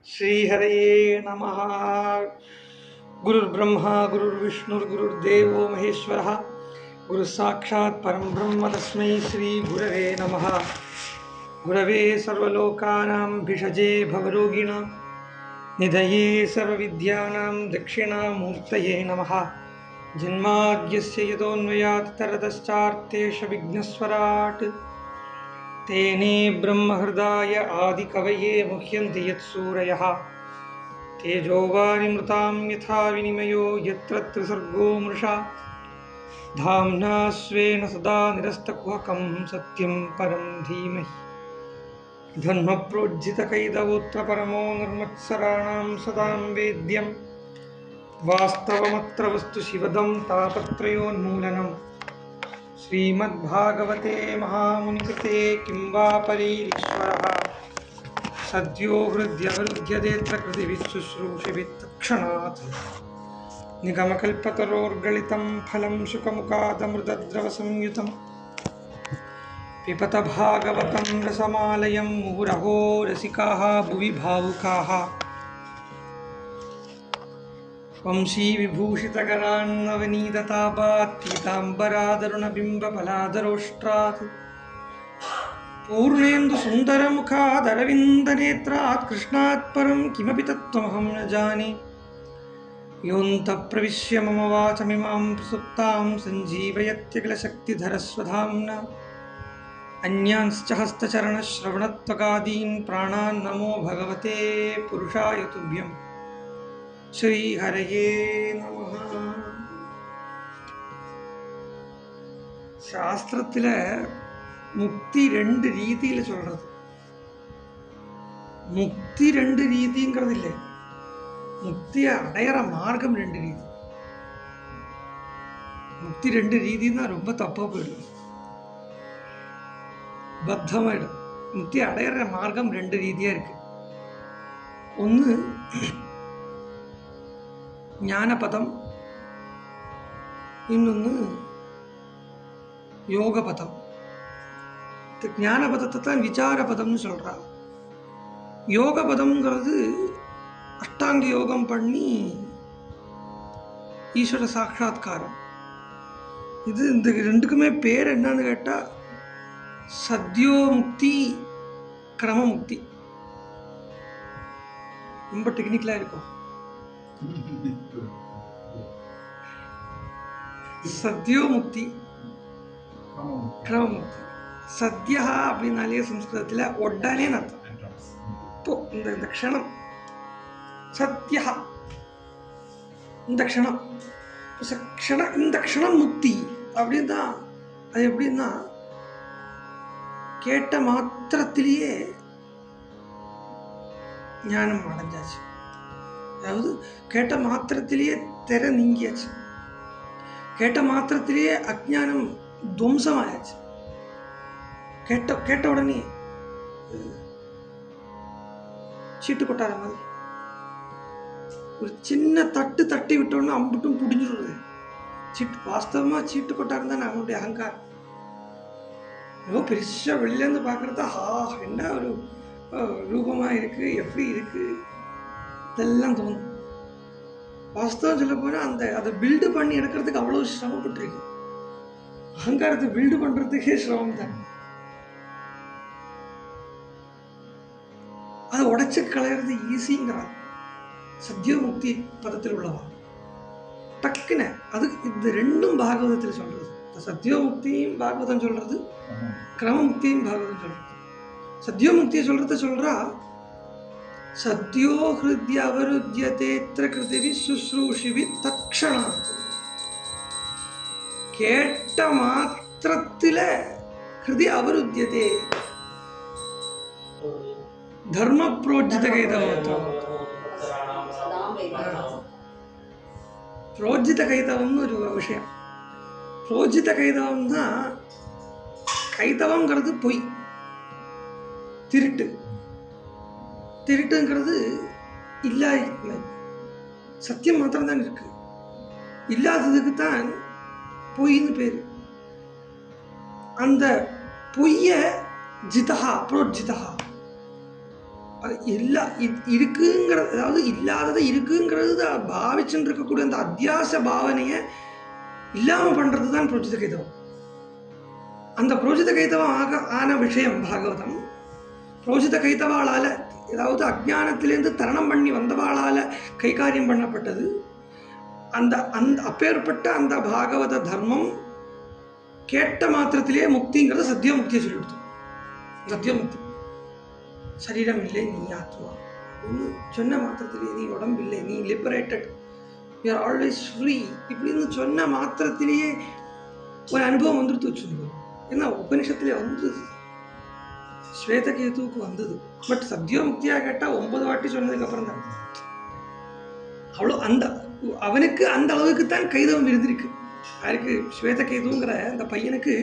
श्रीहरये नमः। गुरुर्ब्रह्मा गुरुर्विष्णुर्गुरुर्देवो महेश्वरः गुरुसाक्षात् परं ब्रह्म तस्मै श्रीगुरवे नमः। गुरवे सर्वलोकानां भिषजे भवरोगिणां निधये सर्वविद्यानां दक्षिणामूर्तये नमः। जन्माद्यस्य यतोऽन्वयात् तरतश्चार्थेषु तेने ब्रह्महृदाय आदिकवये मुह्यन्ति यत्सूरयः। तेजोवारिमृतां यथा विनिमयो यत्र त्रिसर्गो मृषा धाम्ना स्वेन सदा निरस्तकुहकं सत्यं परं धीमहि। धर्मप्रोज्झितकैतवोऽत्र परमो निर्मत्सराणां सदां वेद्यं वास्तवमत्र वस्तु शिवदं तापत्रयोन्मूलनम्। श्रीमद्भागवते महामुनिकृते किं वा परीरीश्वरः सद्यो हृद्यवरुध्यदेऽत्र कृतिविशुश्रूषिभित्तक्षणात्। निगमकल्पतरोर्गलितं फलं शुकमुखादमृतद्रवसंयुतं पिबत भागवतं रसमालयं मुहुरहो रसिकाः भुवि भावुकाः। वंशीविभूषितगणान्नवनीततापात् पीताम्बरादरुणबिम्बफलादरोष्ट्रात् पूर्णेन्दुसुन्दरमुखादरविन्दनेत्रात् कृष्णात् परं किमपि तत्त्वमहं न जाने। योऽन्तः प्रविश्य मम वाचमिमां प्रसुप्तां सञ्जीवयत्यखिलशक्तिधरस्वधाम्ना। अन्यांश्च हस्तचरणश्रवणत्वगादीन् प्राणान् नमो भगवते पुरुषाय तुभ्यम्। श्रीहरये नमः। சாஸ்திரத்தில் முக்தி ரெண்டு ரீதியில் சொல்றது. முக்தி ரெண்டு ரீதிங்கிறது இல்லை, முக்தியை அடையிற மார்க்கம் ரெண்டு ரீதி. முக்தி ரெண்டு ரீதின்னா ரொம்ப தப்பா போயிடும், பத்தமாயிடும். முக்தி அடையிற மார்க்கம் ரெண்டு ரீதியா இருக்கு. ஒன்று ஞானபதம், இன்னொன்று யோகபதம். ஞானபதத்தை தான் விசாரபதம்னு சொல்றா. யோகபதம்ங்கிறது அஷ்டாங்க யோகம் பண்ணி ஈஸ்வர சாட்சா்காரம். இது இந்த ரெண்டுக்குமே பேர் என்னன்னு கேட்டா சத்யோமுக்தி, கிரமமுக்தி. ரொம்ப டெக்னிக்கலா இருக்கும். சத்யோமுக்தி, கிரமமுக்தி. சத்யா அப்படின்னாலே சம்ஸ்கிருதத்தில் உடனே அர்த்தம். இப்போ இந்த க்ஷணம் சத்யா, இந்த க்ஷணம் இந்த க்ஷணம் முக்தி அப்படின்னா அது எப்படின்னா கேட்ட மாத்திரத்திலேயே ஞானம் அடைஞ்சாச்சு. அதாவது கேட்ட மாத்திரத்திலேயே திரை நீங்கியாச்சு, கேட்ட மாத்திரத்திலேயே அஜ்ஞானம் துவம்சமாயாச்சு. கேட்ட உடனே சீட்டு கொட்டார மாதிரி ஒரு சின்ன தட்டி விட்டோன்னா அம்புட்டும் புடிஞ்சிடுறது. சீட்டு வாஸ்தவமா சீட்டு கொட்டாரம் தான் நம்மளுடைய அகங்காரம். ஏதோ பெருசா வெளிலேருந்து பார்க்கறதா என்ன ஒரு ரூபமா இருக்கு, எப்படி இருக்கு, இதெல்லாம் தோணும். வாஸ்தவம் சொல்ல போனா அதை பில்டு பண்ணி எடுக்கிறதுக்கு அவ்வளவு சிரமப்பட்டிருக்கு. அகங்காரத்தை பில்டு பண்றதுக்கே சிரமம் தான். அதை உடைச்சு களையிறது ஈஸிங்கிறார் சத்யோமுக்தி பதத்தில் உள்ளவா. டக்குன்னு அது இந்த ரெண்டும் பாகவதத்தில் சொல்றது. சத்யோமுக்தியும் பாகவதம் சொல்றது, கிரமமுக்தியும் பாகவதம் சொல்றது. சத்யோமுக்தியை சொல்றா சத்யோ ஹிருத்ய அவருத்யதேத்ர கிருதிவி சுஸ்ரூஷிவி தக்ஷணாத். கேட்ட மாத்திரத்தில ஹிருதி அவருத்யதே தர்ம புரோஜித கைதவம். புரோஜித கைதவம்னு ஒரு விஷயம். புரோஜித கைதவம்னா கைதவங்கிறது பொய், திருட்டு. திருட்டுங்கிறது இல்லை, சத்தியம் மாத்திரம்தான் இருக்கு. இல்லாததுக்கு தான் பொய்ன்னு பேரு. அந்த பொய்ய ஜிதா புரோஜிதா அது இருக்குங்கிறது, அதாவது இல்லாததை இருக்குங்கிறது பாவிச்சுட்டு இருக்கக்கூடிய அந்த அத்தியாச பாவனையை இல்லாம பண்றதுதான் புரோஜித கைதவம். அந்த புரோஜித கைதவம் ஆன விஷயம் பாகவதம். புரோஜித கைதவாளால, அதாவது அஜ்ஞானத்திலேருந்து தரணம் பண்ணி வந்தவாளால கைகாரியம் பண்ணப்பட்டது. அந்த அப்பேற்பட்ட அந்த பாகவத தர்மம் கேட்ட மாத்திரத்திலேயே முக்திங்கிறது சத்தியமுக்தியை சொல்லிவிடுது. சத்தியமுக்தி, சரீரம் இல்லை நீ ஆத்மா அப்படின்னு சொன்ன மாத்திரத்திலேயே, நீ உடம்பு இல்லை நீ liberated, you are always free இப்படின்னு சொன்ன மாத்திரத்திலேயே ஒரு அனுபவம் வந்துடுத்து வச்சுருந்தோம். ஏன்னா உபனிஷத்துலேயே வந்து ஸ்வேதகேதுவுக்கு வந்தது. பட் சத்தியமுக்தியாக கேட்டால் 9 வாட்டி சொன்னதுக்கு அப்புறம் தான் அவ்வளோ அவனுக்கு அந்த அளவுக்கு தான் கைதவம் இருந்திருக்கு. யாருக்கு? ஸ்வேதகேதுங்கிற அந்த பையனுக்கு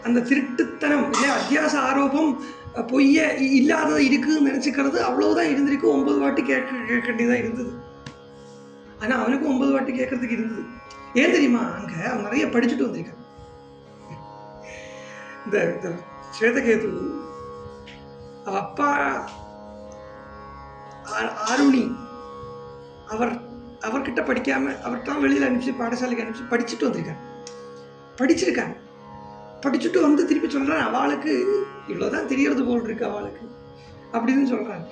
அந்த திருட்டுத்தனம் இல்லை, அத்தியாச ஆரோபம், பொய்ய இல்லாததை இருக்குன்னு நினச்சிக்கிறது அவ்வளவுதான் இருந்திருக்கு. 9 வாட்டி கேட்க வேண்டியதாக இருந்தது. ஆனால் அவனுக்கும் 9 வாட்டி கேட்கறதுக்கு இருந்தது. ஏன் தெரியுமா? அங்கே அவன் நிறைய படிச்சுட்டு வந்திருக்கான். இந்த ஸ்வேதகேது அவ அப்பா ஆருணி அவர்கிட்ட படிக்காம அவர்தான் வெளியில் அனுப்பிச்சு பாடசாலைக்கு அனுப்பிச்சு படிச்சுட்டு வந்திருக்கான். படிச்சுட்டு வந்து திருப்பி சொல்றான், அவளுக்கு இவ்வளவுதான் தெரியறது போல் இருக்கு அவளுக்கு அப்படின்னு சொல்றான்.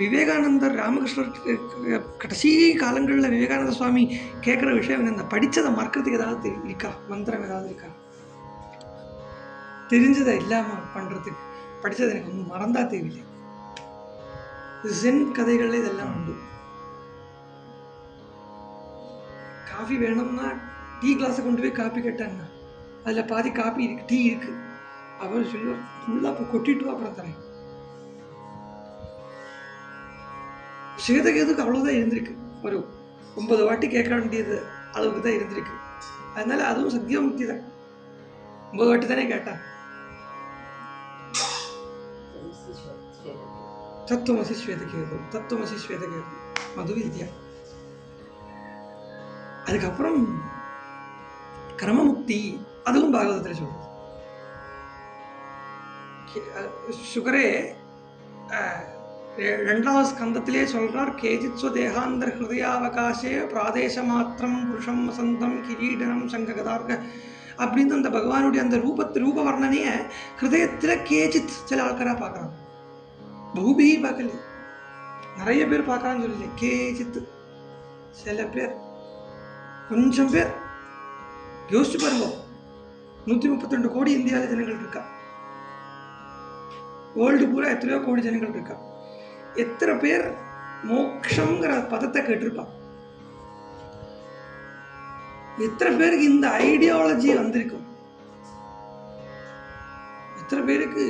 விவேகானந்தர் ராமகிருஷ்ணர் கடைசி காலங்களில் விவேகானந்த சுவாமி கேட்குற விஷயம் என்ன, படித்ததை மறக்கிறதுக்கு ஏதாவது இருக்கா, மந்திரம் ஏதாவது இருக்கா, தெரிஞ்சதை இல்லாமல் பண்ணுறதுக்கு, படித்ததை எனக்கு ஒன்றும் மறந்தா தேவையில்லை. ஜென் கதைகள் இதெல்லாம் உண்டு. காஃபி வேணும்னா டீ கிளாஸை கொண்டு போய் காப்பி கேட்டான்னா அதில் பாதி காப்பி இருக்கு, டீ இருக்கு. அவர் சொல்லுவார், ஃபுல்லாக கொட்டிட்டு அப்புறம் தரேன். ஸ்வேதகேதுக்கு அவ்வளோதான் இருந்திருக்கு. ஒரு 9 வாட்டி கேட்க வேண்டியது அளவுக்கு தான் இருந்திருக்கு. அதனால அதுவும் சத்தியமுக்தி தான். 9 வாட்டி தானே கேட்டான். தத்துவமசி ஸ்வேதகேது மது வித்யா. அதுக்கப்புறம் கிரமமுக்தி, அதுவும் பாகவதத்தில் சொல்றது. சுகரே 2வது ஸ்கந்தத்திலே சொல்றார், கேஜித் ஸ்வதேகாந்தர் ஹிருதயாவகாசே பிராதேச மாத்திரம் புருஷம் வசந்தம் கிரீடனம் சங்ககதார்க அப்படின்னு அந்த பகவானுடைய அந்த ரூப வர்ணனைய ஹிருதயத்தில் கேஜித் சில ஆட்கராக பார்க்குறாங்க. பகுபி பார்க்கல, நிறைய பேர் பார்க்கறான்னு சொல்லல, கேஜித் சில பேர், கொஞ்சம் பேர். யோசிச்சு பாருங்க, 132 கோடி இந்தியாவில் ஜனங்கள் இருக்கா, வேர்ல்டு பூரா எத்தனையோ கோடி ஜனங்கள் இருக்கா. எத்தனை பேர் மோக்ஷங்கிற பதத்தை கேட்டிருப்பான்? எத்தனை பேருக்கு இந்த ஐடியாலஜி வந்திருக்கும்? எத்தனை பேருக்கு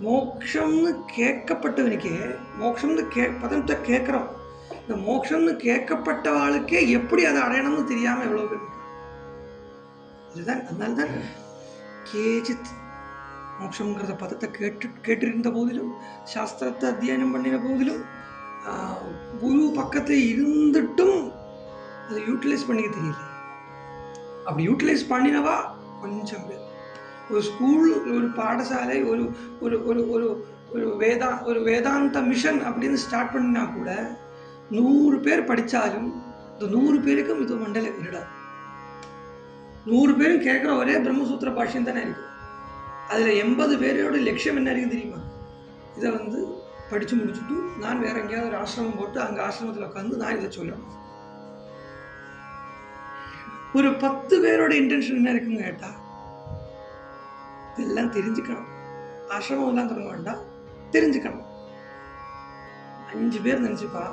மோக்ஷம்னு கேட்கப்பட்டவனுக்கே, மோக்ஷம்னு பதத்தை கேட்குறோம். இந்த மோக்ஷம்னு கேட்கப்பட்டவாளுக்கே எப்படி அதை அடையணும்னு தெரியாமல் எவ்வளோ பேர் இருக்கு. இதுதான், அதனால்தான் கேஜித் மோட்சங்கிறத பதத்தை கேட்டிருந்த போதிலும், சாஸ்திரத்தை அத்தியனம் பண்ணின போதிலும், குரு பக்கத்தில் இருந்துட்டும் அதை யூட்டிலைஸ் பண்ணிக்க தெரியல. அப்படி யூட்டிலைஸ் பண்ணினவா கொஞ்சம் பேர். ஒரு ஸ்கூல், ஒரு பாடசாலை, ஒரு ஒரு ஒரு ஒரு ஒரு வேதாந்த மிஷன் அப்படின்னு ஸ்டார்ட் பண்ணினா கூட 100 பேர் படித்தாலும் இந்த 100 பேருக்கும் இது மண்டல இருடாது. 100 பேரும் கேட்குற ஒரே பிரம்மசூத்திர பாஷ்யம் தானே இருக்கு. அதில் 80 பேரோட லட்சியம் என்ன இருக்குது தெரியுமா? இதை படித்து முடிச்சுட்டு நான் வேற எங்கேயாவது ஒரு ஆசிரமம் போட்டு அங்கே ஆசிரமத்தில் உட்காந்து நான் இதை சொல்லணும். ஒரு 10 பேரோட இன்டென்ஷன் என்ன இருக்குன்னு கேட்டால், இதெல்லாம் தெரிஞ்சுக்கணும், ஆசிரமம் எல்லாம் தொடங்க வேண்டாம், தெரிஞ்சுக்கணும். 5 பேர் நினச்சிப்பா,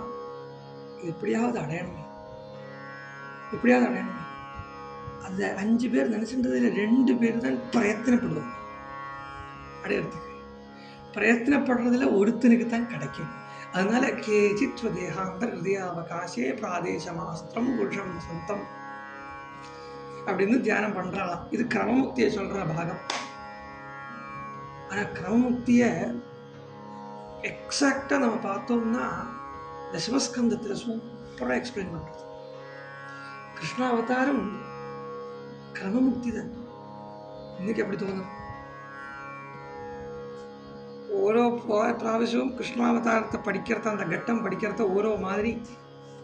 இது எப்படியாவது அடையணுமே. அந்த 5 பேர் நினைச்சுன்றதுல 2 பேர் தான் பிரயத்தனப்படுவாங்க அடையிறதுக்கு. பிரயத்தனப்படுறதுல ஒருத்தனுக்கு தான் கிடைக்கும். அதனால கேஜித் ஸ்வதேகாந்தர் ஹிருதயாவகாசே பிராதேசமாஸ்திரம் புருஷம் வசந்தம் அப்படின்னு தியானம் பண்றாளாம். இது கிரமமுக்தியை சொல்ற பாகம். ஆனா கிரமமுக்தியை எக்ஸாக்டா நம்ம பார்த்தோம்னா தசமஸ்கந்தத்துல சூப்பரா எக்ஸ்பிளைன் பண்றது. கிருஷ்ணாவதாரம் கிரமமுக்தி தான். இன்னைக்கு அப்படி தோணும். ഓരോ പ്രാവശ്യവും കൃഷ്ണാവതാരത്തെ പഠിக்கிறத அந்த ഘട്ടം படிக்கிறத ഓരോ மாதிரி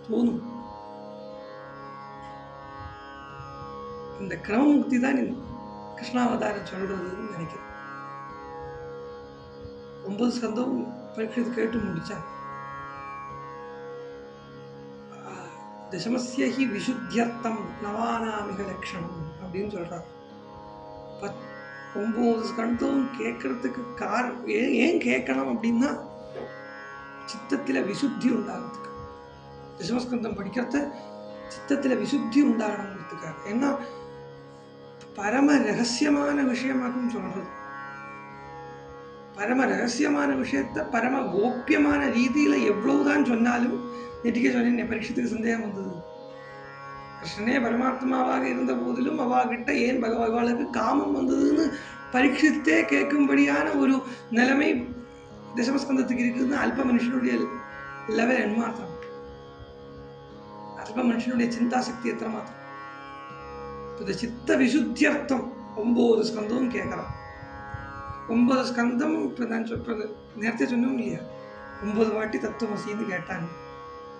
தோணும். இந்த கிரமமுக்தி தான் கிருஷ்ணாவதாரம் சொல்றதுன்னு நினைக்கிறேன். 9 ஸ்கந்தம் பரீட்சித் கேட்டு முடிச்சா. தசமஸ்ய ஹி விசுத்தியர்த்தம் நவானாமிக லட்சணம் அப்படின்னு சொல்றார். 9 ஸ்கந்தம் கேட்கறதுக்கு ஏன் கேட்கணும் அப்படின்னா சித்தத்தில் விசுத்தி உண்டாகிறதுக்கு. தசமஸ்கந்தம் படிக்கிறத சித்தத்தில் விசுத்தி உண்டாகணுங்கிறதுக்காக. ஏன்னா பரம ரகசியமான விஷயமாக்கும் சொல்றது. பரம ரகசியமான விஷயத்தை பரம கோப்பியமான ரீதியில எவ்வளவுதான் சொன்னாலும் நெட்டிக்க சொன்னேன். பரீட்சத்துக்கு சந்தேகம் வந்தது. கிருஷ்ணனே பரமாத்மாவாக இருந்த போதிலும் அவாகிட்ட ஏன் பகவானுக்கு காமம் வந்ததுன்னு பரீட்சித்தே கேட்கும்படியான ஒரு நிலைமை தசமஸ்கந்தத்துக்கு இருக்குதுன்னு அல்ப மனுஷனுடைய லெவல் என்மாத்திரம். அல்ப மனுஷனுடைய சிந்தாசக்தி எத்தனை மாத்திரம். இந்த சித்த விசுத்தியர்த்தம் 9 ஸ்கந்தமும் கேட்கறான். 9 ஸ்கந்தம் இப்போ நான் நேரத்தை சொன்னோம் இல்லையா, 9 வாட்டி தத்துவமசின்னு கேட்டாங்க.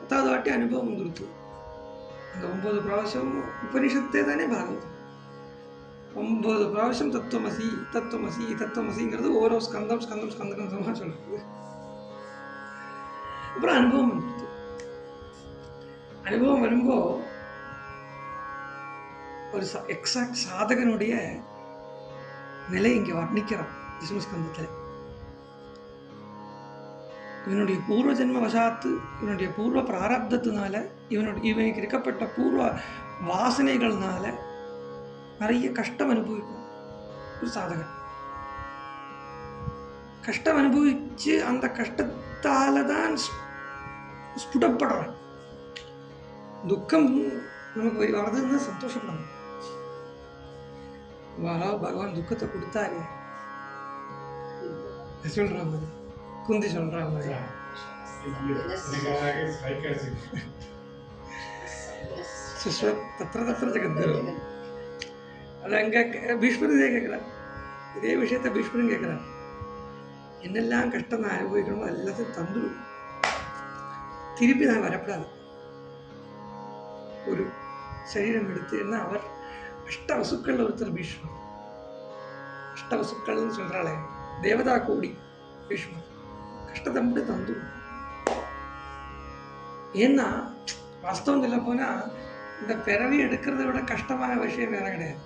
10வது வாட்டி அனுபவம் வந்துருக்கு. அந்த 9 பிராവശ്யம் உபனிஷத்தே தானே பாகவதம். 9 பிராവശ്யம் தத்துவமசி தத்துவமசி தத்துவமசிங்கிறது ஓரோ ஸ்கந்தம் ஸ்கந்தம் ஸ்கந்தமாக சொல்றது. அப்புறம் அனுபவம் வந்துருக்கு. அனுபவம் வரும்போ ஒரு எக்ஸாக்ட் சாதகனுடைய நிலை இங்கே வர்ணிக்கிறான் தசமஸ்கந்தத்தில். இவனுடைய பூர்வ ஜென்ம வசாத்து, இவனுடைய பூர்வ பிராரப்தத்தினால, இவனுக்கு இருக்கப்பட்ட பூர்வ வாசனைகள்னால நிறைய கஷ்டம் அனுபவிக்கும் ஒரு சாதகன். கஷ்டம் அனுபவிச்சு அந்த கஷ்டத்தால தான் ஸ்புடப்படுறான். துக்கம் நமக்கு வர்றதுன்னு சந்தோஷப்படணும். பகவான் துக்கத்தை கொடுத்தாரு சொல்ற மாதிரி, குந்தி சொல்ற மாதிரி. தத்திர தத்திர ஜெகத்குரு. அது அங்க பீஷ்மர் இதே கேட்கிறார். இதே விஷயத்த பீஷ்மரும் கேட்கிறார். என்னெல்லாம் கஷ்டம் நான் அனுபவிக்கணுமோ எல்லாத்தையும் தந்துடும், திருப்பி நான் வரப்படாது. ஒரு சரீரம் எடுத்து என்ன அவர் அஷ்டவசுக்கள் ஒருத்தர் பீஷ்மர். அஷ்டவசுக்கள்னு சொல்றாளே தேவதா கோடி பீஷ்மர். கஷ்டத்தை மட்டும் தந்து. ஏன்னா வாஸ்தவம் சொல்ல போனா இந்த பிறவி எடுக்கிறத விட கஷ்டமான விஷயம் வேற கிடையாது.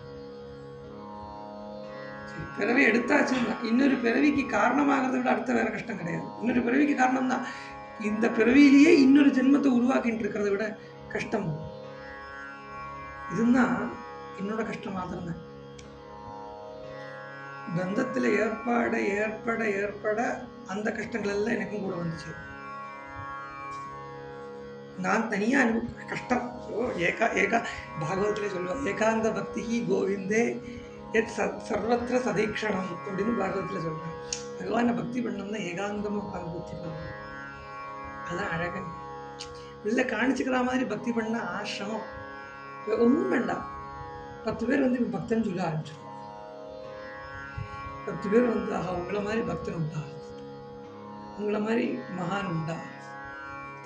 பிறவி எடுத்தாச்சுன்னா இன்னொரு பிறவிக்கு காரணமாகிறத விட அடுத்த வேற கஷ்டம் கிடையாது. இன்னொரு பிறவிக்கு காரணம் தான். இந்த பிறவியிலேயே இன்னொரு ஜென்மத்தை உருவாக்கிட்டு இருக்கிறத விட கஷ்டம். இதுதான் என்னோட கஷ்டம் மாத்திரம்தான். பந்தத்தில் ஏற்பட ஏற்பட ஏற்பட அந்த கஷ்டங்கள் எல்லாம் எனக்கும் கூட வந்துச்சு. நான் தனியா கஷ்டம் ஏகா பாகவத்திலே சொல்லுவேன், ஏகாந்த பக்தி கோவிந்தே எத் சர்வத்திர சதீக்ஷணம் அப்படின்னு பாகவத்தில் சொல்றேன். பகவானை பக்தி பண்ணோம்னா ஏகாந்தமா உட்காந்து பக்தி பண்ணணும். அதான் அழகன். இல்லை காணிச்சுக்கிற மாதிரி பக்தி பண்ணா ஆசிரமம் ஒன்றும் வேண்டாம். 10 பேர் வந்து பக்தன் சொல்ல ஆரம்பிச்சிடும். 10 பேர் வந்து உங்களை மாதிரி பக்தன் உண்டா, உங்களை மாதிரி மகான் உண்டா,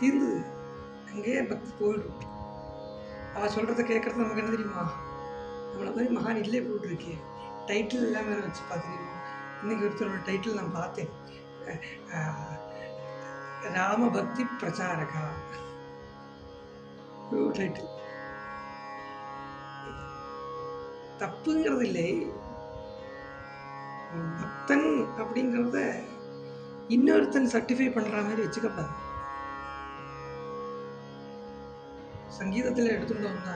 தீர்ந்தது. அங்கேயே பக்தி போயிடும். அவள் சொல்கிறத கேட்குறது நமக்கு என்ன தெரியுமா, நம்மளை மாதிரி மகான் இல்லை போட்டுருக்கே. டைட்டில் எல்லாம் வேறு வச்சு பார்த்துருக்கோம். இன்னைக்கு ஒருத்தரோட டைட்டில் நான் பார்த்தேன், ராம பக்தி பிரச்சாரகா டைட்டில். தப்புங்கிறது இல்லை, பக்தன் அப்படிங்கிறத இன்னொருத்தன் சர்டிஃபை பண்ற மாதிரி வச்சுக்கப்படாது. சங்கீதத்தில் எடுத்துட்டோம்னா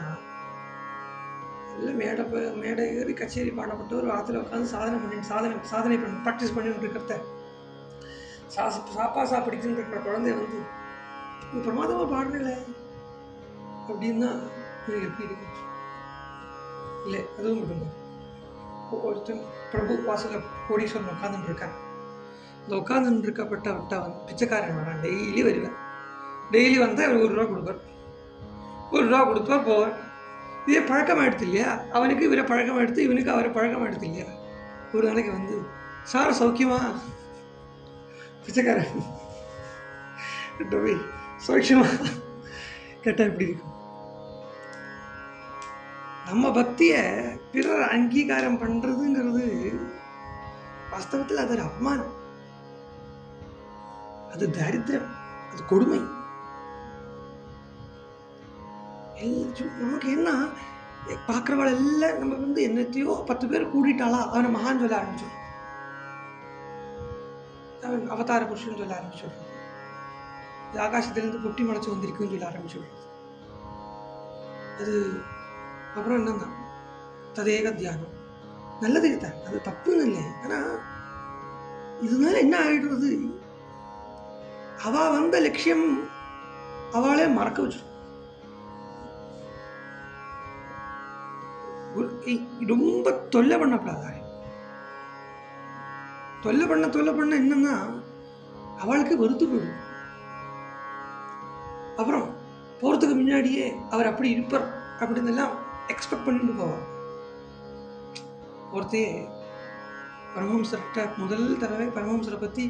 மேடை ஏறி கச்சேரி பாடப்பட்ட ஒரு வாரத்தில் உட்காந்து சாதனை பண்ணி ப்ராக்டிஸ் பண்ணிட்டு இருக்கிறத சாப்பாசா படிச்சுட்டு இருக்கிற குழந்தைய வந்து பிரமாதமாக பாடுறீங்களே அப்படின்னா எப்படி இருக்கு? இல்லை, அதுவும் விடுங்க. ஒருத்தன் பிரபு வாசல கோடீஸ்வரன் உட்காந்துட்டு இருக்கான். இந்த உட்காந்துட்டு இருக்கப்பட்ட பிச்சைக்காரன் வரான். டெய்லி வருவேன். டெய்லி வந்தால் அவர் 1 ரூபா கொடுப்பார், 1 ரூபா கொடுப்பார், போவார். இதே பழக்கமாயிடுது இல்லையா, அவனுக்கு இவரை பழக்கமாயிடுது, இவனுக்கு அவரை பழக்கமாயிடுது இல்லையா. ஒரு நாளைக்கு வந்து, சார் சௌக்கியமா, பிச்சைக்காரன் போய் சௌக்கியமா கேட்டால் எப்படி இருக்கும்? நம்ம பக்தியை பிறர் அங்கீகாரம் பண்றதுங்கிறது வாஸ்தவத்தில் அது ஒரு அவமானம், அது தாரித்திரம், அது கொடுமை. நமக்கு என்ன பார்க்குறவள் எல்லாம் நம்ம வந்து என்னத்தையோ 10 பேர் கூடிட்டாளா அவனை மகான் சொல்ல ஆரம்பிச்சிடும், அவன் அவதார புருஷன் சொல்ல ஆரம்பிச்சிடுறது, ஆகாசத்திலிருந்து பொட்டி முளைச்சு வந்திருக்குன்னு சொல்ல ஆரம்பிச்சிடுறது. அது அப்புறம் என்னன்னா ததேக தியானம் நல்லது தான், அது தப்புன்னு இல்லை. ஆனால் இதனால என்ன ஆகிடுறது, அவ வந்த லட்சியம் அவளே மறக்க வச்சிடும். ரொம்ப தொல்லை பண்ணப்படாத, தொல்லை பண்ண என்னன்னா அவளுக்கு வெறுத்து போயிடும். அப்புறம் போறதுக்கு முன்னாடியே அவர் அப்படி இருப்பார் அப்படின்னு எல்லாம் எக்ஸ்பெக்ட் பண்ணிட்டு போவார். ஒருத்தையே பரமஹம்சர்கிட்ட முதல் தடவை பரமஹம்சரை பற்றி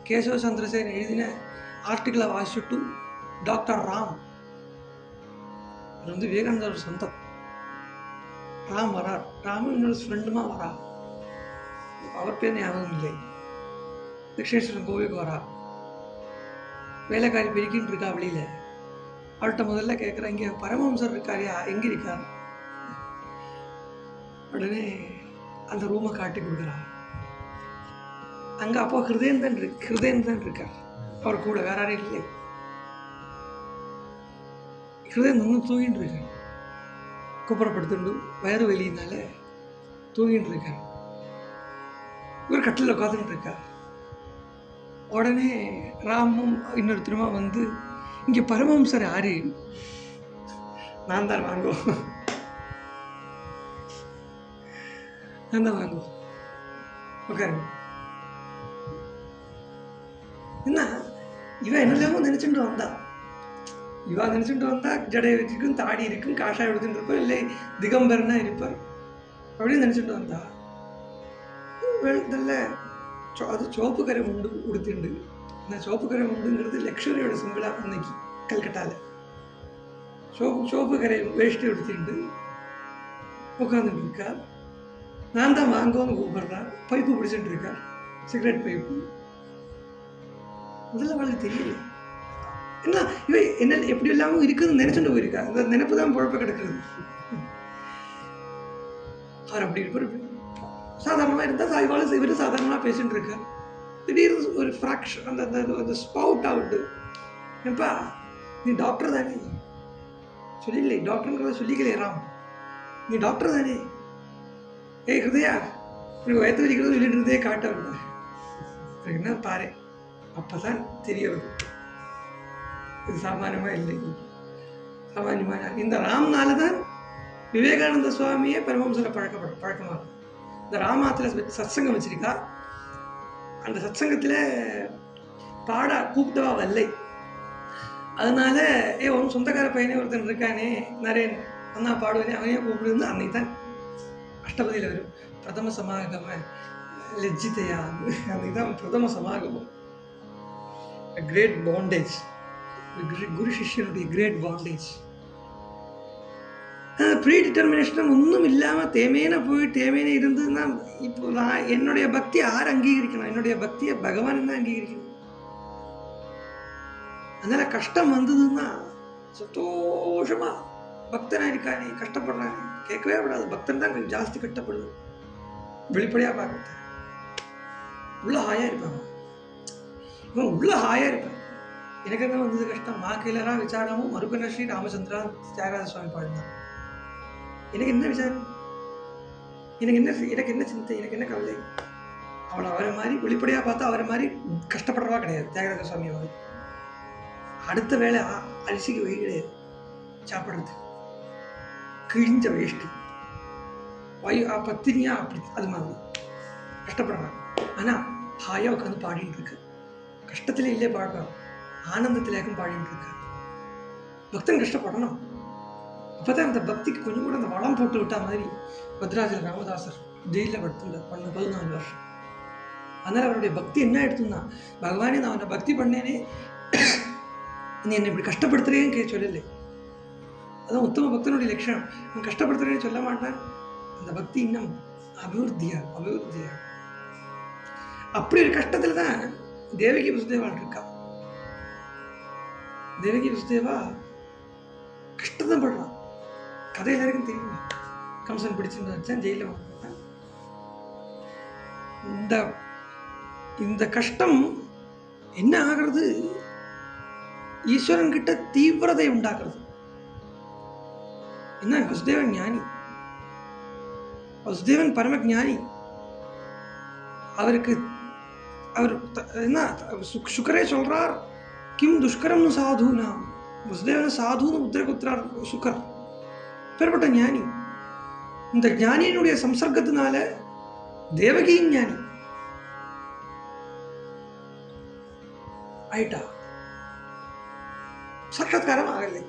கேசவ சந்திரசேகர் எழுதின ஆர்டிக்கிளை வாசிச்சுட்டு டாக்டர் ராம், அது வந்து விவேகானந்தர் சொந்தம், ராம் வரார், ராமும் இன்னொரு ஃப்ரெண்டுமா வரா, அவர் பேர் ஞாபகம் இல்லை, தட்சிணேஸ்வரன் கோவிலுக்கு வரா, வேலைக்காரி பெருக்கின்னு இருக்கா வெளியில, அவள்கிட்ட முதல்ல கேட்குறேன் இங்கே பரமஹம்சர் இருக்காரியா, எங்கே இருக்கார்? உடனே அந்த ரூமை காட்டி கொடுக்குறான். அங்கே அப்போ ஹிருதயன் தான் இருக்கார், அவர் கூட வேற யாரும் இல்லை. ஹிருதயன் வந்து தூங்கிட்டு இருக்கார், குப்புறப்படுத்துண்டு வயிறு வெளியினால தூங்கிட்டு இருக்கார். இவர் கட்டில் உட்காந்துட்டு இருக்கார். உடனே ராமும் இன்னொருத்தருமா வந்து இங்கே பரமஹம்சர் யாரு? நான் தான், வாங்கோ நான் தான், வாங்கோ உட்காருங்க. என்ன இவன் என்னெல்லாமோ நினைச்சுட்டு வந்தா, இவன் நினைச்சுட்டு வந்தா ஜடை வச்சுக்கும், தாடி இருக்கும், காஷாயம் எடுத்துட்டு இருப்பார், இல்லை திகம்பரனா இருப்பார் அப்படின்னு நினைச்சுட்டு வந்தா. நல்ல அது சோப்பு கரை உண்டு உடுத்துண்டு, இந்த சோப்பு கரை உண்டுங்கிறது லக்ஷரியோட சிம்பிளா அன்னைக்கு கல்கட்டாவில் சோப்பு கரை வேஷ்டி எடுத்துட்டு உட்காந்துட்டு இருக்கார். நான் தான் வாங்கன்னு கூப்பிடுறார், பைப்பு பிடிச்சிட்டு இருக்கார், சிகரெட் பைப்பு. முதல்ல அவளுக்கு தெரியல என்ன இவ என்ன எப்படி இல்லாமல் இருக்குதுன்னு நினைச்சுட்டு போயிருக்கா. அந்த நினைப்பு தான் குழப்ப கிடக்குறது. அவர் அப்படி இருப்பார், சாதாரணமாக இருந்தால் இவாள் இவர் சாதாரணமாக பேசிட்டு இருக்கார். திடீர்னு ஒரு ஃப்ராக்ஷன் அந்த ஸ்பவுட் ஆகுது, ஏப்பா நீ டாக்டர் தானே? சொல்லிஇல்லை, டாக்டருங்கிறத சொல்லிக்கலையே ராம், நீ டாக்டர் தானே? ஏய் ஹிருதயா, எனக்கு வயத்து வலிக்கிறது சொல்லிட்டு இருந்தே காட்ட வந்தேன், எனக்கு என்ன பாரு. அப்போதான் தெரிய வருது இது சாமானியமாக இல்லை, சாமானியமான இந்த ராம்னால தான் விவேகானந்த சுவாமியே பரமஹம்சரை பழக்கமாக. இந்த ராமாத்தில் சத்சங்கம் வச்சிருக்கா, அந்த சத்சங்கத்தில் பாட கூப்பிட்டவா வல்லை, அதனால உன் சொந்தக்கார பையனே ஒருத்தன் இருக்கானே நரேன், அண்ணா பாடுவேனே, அவனையே கூப்பிடுன்னு அன்னைக்கு தான் அஷ்டபதியில் வரும் பிரதம சமாகம லஜ்ஜிதையா, அன்னைக்கு தான் பிரதம சமாகமம். கிரேட் பாண்டேஜ், குரு சிஷ்யனுடைய கிரேட் பாண்டேஜ். ப்ரீ டிட்டர்மினேஷன் ஒன்றும் இல்லாமல் தேமேன போய் தேமேன இருந்ததுன்னா இப்போ நான் என்னுடைய பக்தியை யார் அங்கீகரிக்கணும்? என்னுடைய பக்தியை பகவான் தான் அங்கீகரிக்கணும். அதனால கஷ்டம் வந்ததுன்னா சந்தோஷமா பக்தனா இருக்கானே கஷ்டப்படுறானே கேட்கவே விடாது. பக்தன் தான் கொஞ்சம் ஜாஸ்தி கஷ்டப்படுது, வெளிப்படையா பார்க்க உள்ள ஹாயா இருப்பாங்க, இவன் உள்ள ஹாயா இருப்பான். எனக்கு என்ன வந்தது கஷ்டம்? மா கீழரா விசாரமும் மறுபடியும் ஸ்ரீ ராமச்சந்திரா தியாகராஜ சுவாமி பாடினார். எனக்கு என்ன விசாரம், எனக்கு என்ன சிந்தை, எனக்கு என்ன கவலை? அவளை அவரை மாதிரி வெளிப்படையா பார்த்தா அவரை மாதிரி கஷ்டப்படுறவா கிடையாது தியாகராஜ சுவாமி. அவர் அடுத்த வேலை அரிசிக்கு வகை கிடையாது, சாப்பிட்றது கிழிஞ்ச வேஷ்டி பத்தினியா அப்படி அது மாதிரி கஷ்டப்படுறாங்க. ஆனால் ஹாயா உட்காந்து பாடிட்டு இருக்கு, கஷ்டத்திலே இல்லையே பாடுறான், ஆனந்தத்திலேக்கும் பாடிட்டு இருக்க. பக்தன் கஷ்டப்படணும், அப்போதான் அந்த பக்திக்கு கொஞ்சம் கூட அந்த வளம் போட்டு விட்டா மாதிரி பத்ராஜல ராமதாசர் ஜெயிலில் படுத்துட்டார் 14 வருஷம். அதனால் அவருடைய பக்தி என்ன எடுத்துன்னா, பகவானே நான் அவனை பக்தி பண்ணேனே, நீ என்னை இப்படி கஷ்டப்படுத்துறேன்னு சொல்லலை. அதான் உத்தம பக்தனுடைய லட்சணம். அவன் கஷ்டப்படுத்துறேன்னு சொல்ல மாட்டான். அந்த பக்தி இன்னும் அபிவிருத்தியா. அப்படி ஒரு கஷ்டத்துல தான் தேவகி வசுதேவாள் இருக்கா. தேவகி வசுதேவா கஷ்டத்தான் படுறான். கதை எல்லாருக்கும் தெரியும். கம்சன் பிடிச்சிருந்து வச்சான், ஜெயில போட்டான். இந்த கஷ்டம் என்ன ஆகிறது, ஈஸ்வரன் கிட்ட தீவிரதை உண்டாக்குறது. என்ன, வசுதேவன் ஞானி, வசுதேவன் பரம ஞானி. அவருக்கு அவர் என்ன சுக்கரே சொல்றார், கிம் துஷ்கரம்னு சாதுனா, வசுதேவன சாதுன்னு உத்தரகுத்திரார் சுக்கர். பேர்பட்ட ஞானி. இந்த ஞானியினுடைய சம்சர்க்கத்தினால தேவகியின் ஞானி ஆயிட்டா. சாட்சாத்காரம் ஆகலை.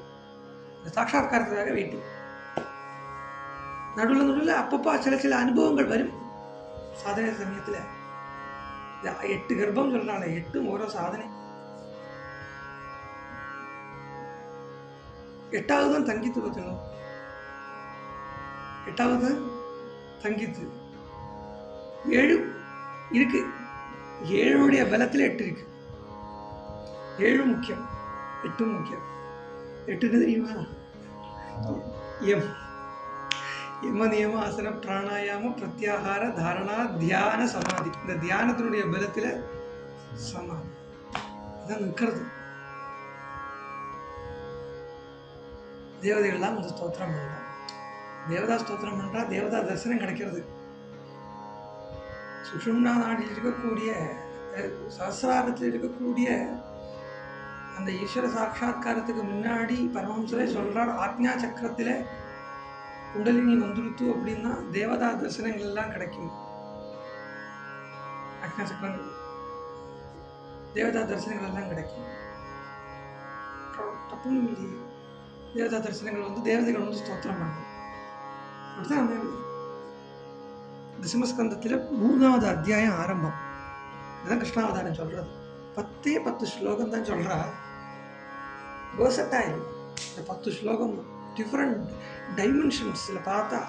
சாட்சாத்காரத்துக்காக வெயிட்டிங். நடுவில் அப்பப்போ சில அனுபவங்கள் வரும். சாதனை சமயத்தில் 8 கர்ப்பம் சொல்றாங்க, 8 ஓரோ சாதனை. 8வது தான் தங்கித்து பார்த்தோம். 8வது தங்கித்து. 7 இருக்கு. 7உடைய பலத்தில் 8 இருக்கு. 7 முக்கியம், 8 முக்கியம். 8 தெரியுமா? யம நியம ஆசன பிராணாயாம பிரத்யாகார தாரணா தியான சமாதி. இந்த தியானத்தினுடைய பலத்தில் சமாதி அதான் நிற்கிறது. தேவதைகள்லாம் வந்து ஸ்தோத்திரம் பண்ணலாம். தேவதா ஸ்தோத்திரம் பண்றா, தேவதா தரிசனம் கிடைக்கிறது. சுஷும்னா நாட்டில் இருக்கக்கூடிய, சஹஸ்ராரத்தில் இருக்கக்கூடிய அந்த ஈஸ்வர சாட்சா்காரத்துக்கு முன்னாடி பரமஹம்சரே சொல்றார், ஆக்ஞா சக்கரத்தில் குண்டலினி வந்துருத்து அப்படின்னா தேவதா தரிசனங்கள் எல்லாம் கிடைக்கும். ஆக்ஞா சக்கரம் தேவதா தரிசனங்கள் எல்லாம் கிடைக்கும். தப்புன்னு இல்லையே. தேவதா தரிசனங்கள் வந்து தேவதைகள் வந்து ஸ்தோத்திரம் பண்ணும். அப்படிதான் தசமஸ்கந்தத்தில் 3வது அத்தியாயம் ஆரம்பம். அதான் கிருஷ்ணாவதாரம் சொல்றது. 10 ஸ்லோகம் தான் சொல்றா. வேர்சடைல். இந்த 10 ஸ்லோகம் டிஃப்ரெண்ட் டைமென்ஷன்ஸில் பார்த்தா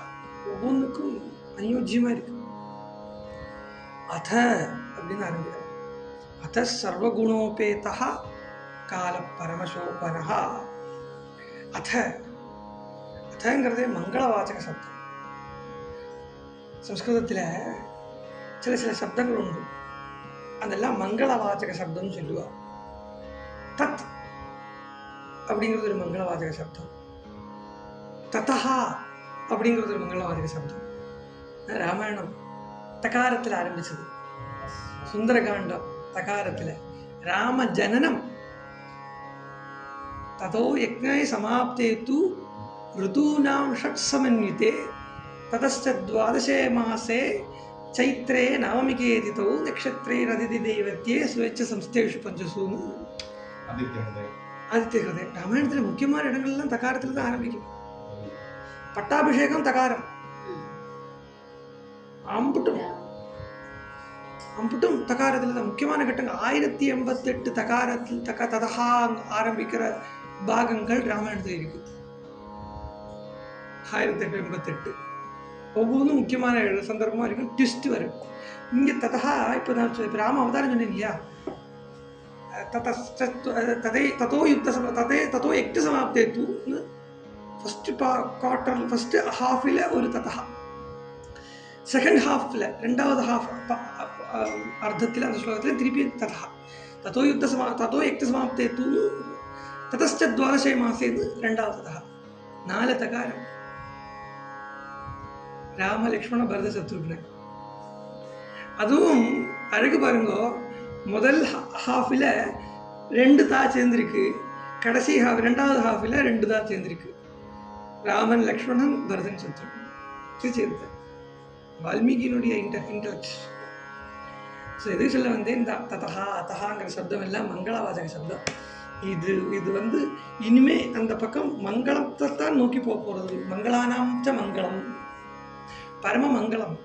ஒவ்வொன்றுக்கும் அநியோஜ்யமாக இருக்கு. அத அப்படின்னு ஆரம்பிக்கிறார். அத சர்வகுணோபேதா கால பரமசோபனஹா. அதங்கிறதே மங்களவாச்சக சப்தம். சம்ஸ்கிருதத்தில் சில சப்தங்கள் உண்டு, அதெல்லாம் மங்களவாச்சக சப்தம்னு சொல்லுவார். தத் அப்படிங்கிறது ஒரு மங்களவாச்சக சப்தம். ததஹா அப்படிங்கிறது ஒரு மங்களவாச்சக சப்தம். ராமாயணம் தகாரத்தில் ஆரம்பிச்சது. சுந்தரகாண்டம் தகாரத்தில். ராம ஜனனம் ததோ யக்ஞை சமாப்தே து ருதூனாம் ஷட் சமன்விதே ததஸ்ச 12 மாசே சைத்ரே நவமிகே திதோ நக்ஷத்ரே ரதிதி தெய்வத்தியே சுவேச்ச சம்ஸ்தேஷு பஞ்சசூனு. ஆதித்ய ஹிருதயம். ராமாயணத்தில் முக்கியமான இடங்கள்லாம் தகாரத்தில் தான் ஆரம்பிக்கும். பட்டாபிஷேகம் தகாரம். அம்புட்டும் தகாரத்தில் தான் முக்கியமான கட்டங்கள். 1088 தகாரத்தில் ததஹா ஆரம்பிக்கிற பாகங்கள் ராமாயணத்தில் இருக்கு. 1088 ஒவ்வொன்றும் முக்கியமான சந்தர்ப்பமாக இருக்கும். ட்விஸ்ட் வரும். இங்கே ததஹா இப்போ நான் ராம அவதாரம் சொன்னேன் இல்லையா, ததோ யக்ஞ சமாப்தே து ஃபர்ஸ்ட் குவார்டர் ஃபர்ஸ்ட் ஹாஃபில் ஒரு ததஹா, செகண்ட் ஹாஃபில் 2வது ஹாஃப் அர்த்தத்தில் அந்த ஸ்லோகத்தில் திருப்பி ததஹா. ததோ யக்ஞ சமாப்தே து ததஸ்ச 12 மாசேன்னு 2வது ததஹா. 4 தகாரம். ராம லக்ஷ்மண பரத சத்ருக்னன். அதுவும் அழகு பாருங்க. முதல் ஹாஃபில் 2 தா சேர்ந்திருக்கு, கடைசி 2வது ஹாஃபில் 2 தா சேர்ந்திருக்கு. ராமன் லக்ஷ்மணன் பரதன் சத்ருக்னன் சேர்ந்த வால்மீகியினுடைய இன்டலெக்ட். ஸோ எது சொல்ல வந்தேன், இந்த ததஹா அத்தஹாங்கிற சப்தம் எல்லாம் மங்களவாச்சக சப்தம். இது இது வந்து இனிமே அந்த பக்கம் மங்களத்தை தான் நோக்கி போகிறது. மங்களானாம்ச்ச மங்களம், பரம மங்களம்.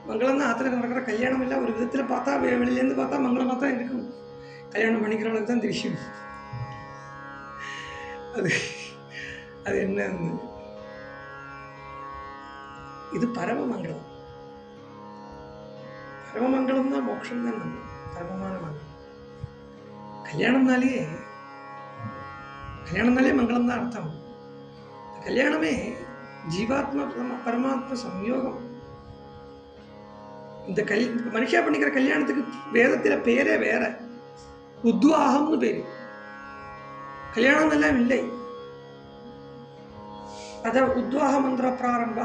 மங்களம் தான் ஆத்துல நடக்கிற கல்யாணம் இல்லை. ஒரு விதத்தில் பார்த்தா வெளியிலேருந்து பார்த்தா மங்களமாக தான் இருக்கும். கல்யாணம் பண்ணிக்கிறவங்களுக்கு தான் தெரியும் அது அது என்ன. இது பரமமங்கலம். பரமமங்கலம் தான், மோட்சம் தான் மங்களம், பரமமான மங்களம். கல்யாணம்னாலே மங்களம் தான் அர்த்தம். கல்யாணமே ஜீவாத்மா பரமாத்மா சம்யோகம். இந்த மனுஷா பண்ணிக்கிற கல்யாணத்துக்கு வேதத்துல பேரே வேற, உத்வாகம்னு பேரு. கல்யாணம் எல்லாம் இல்லை. அத உத்வாக மந்திர பிராரம்ப,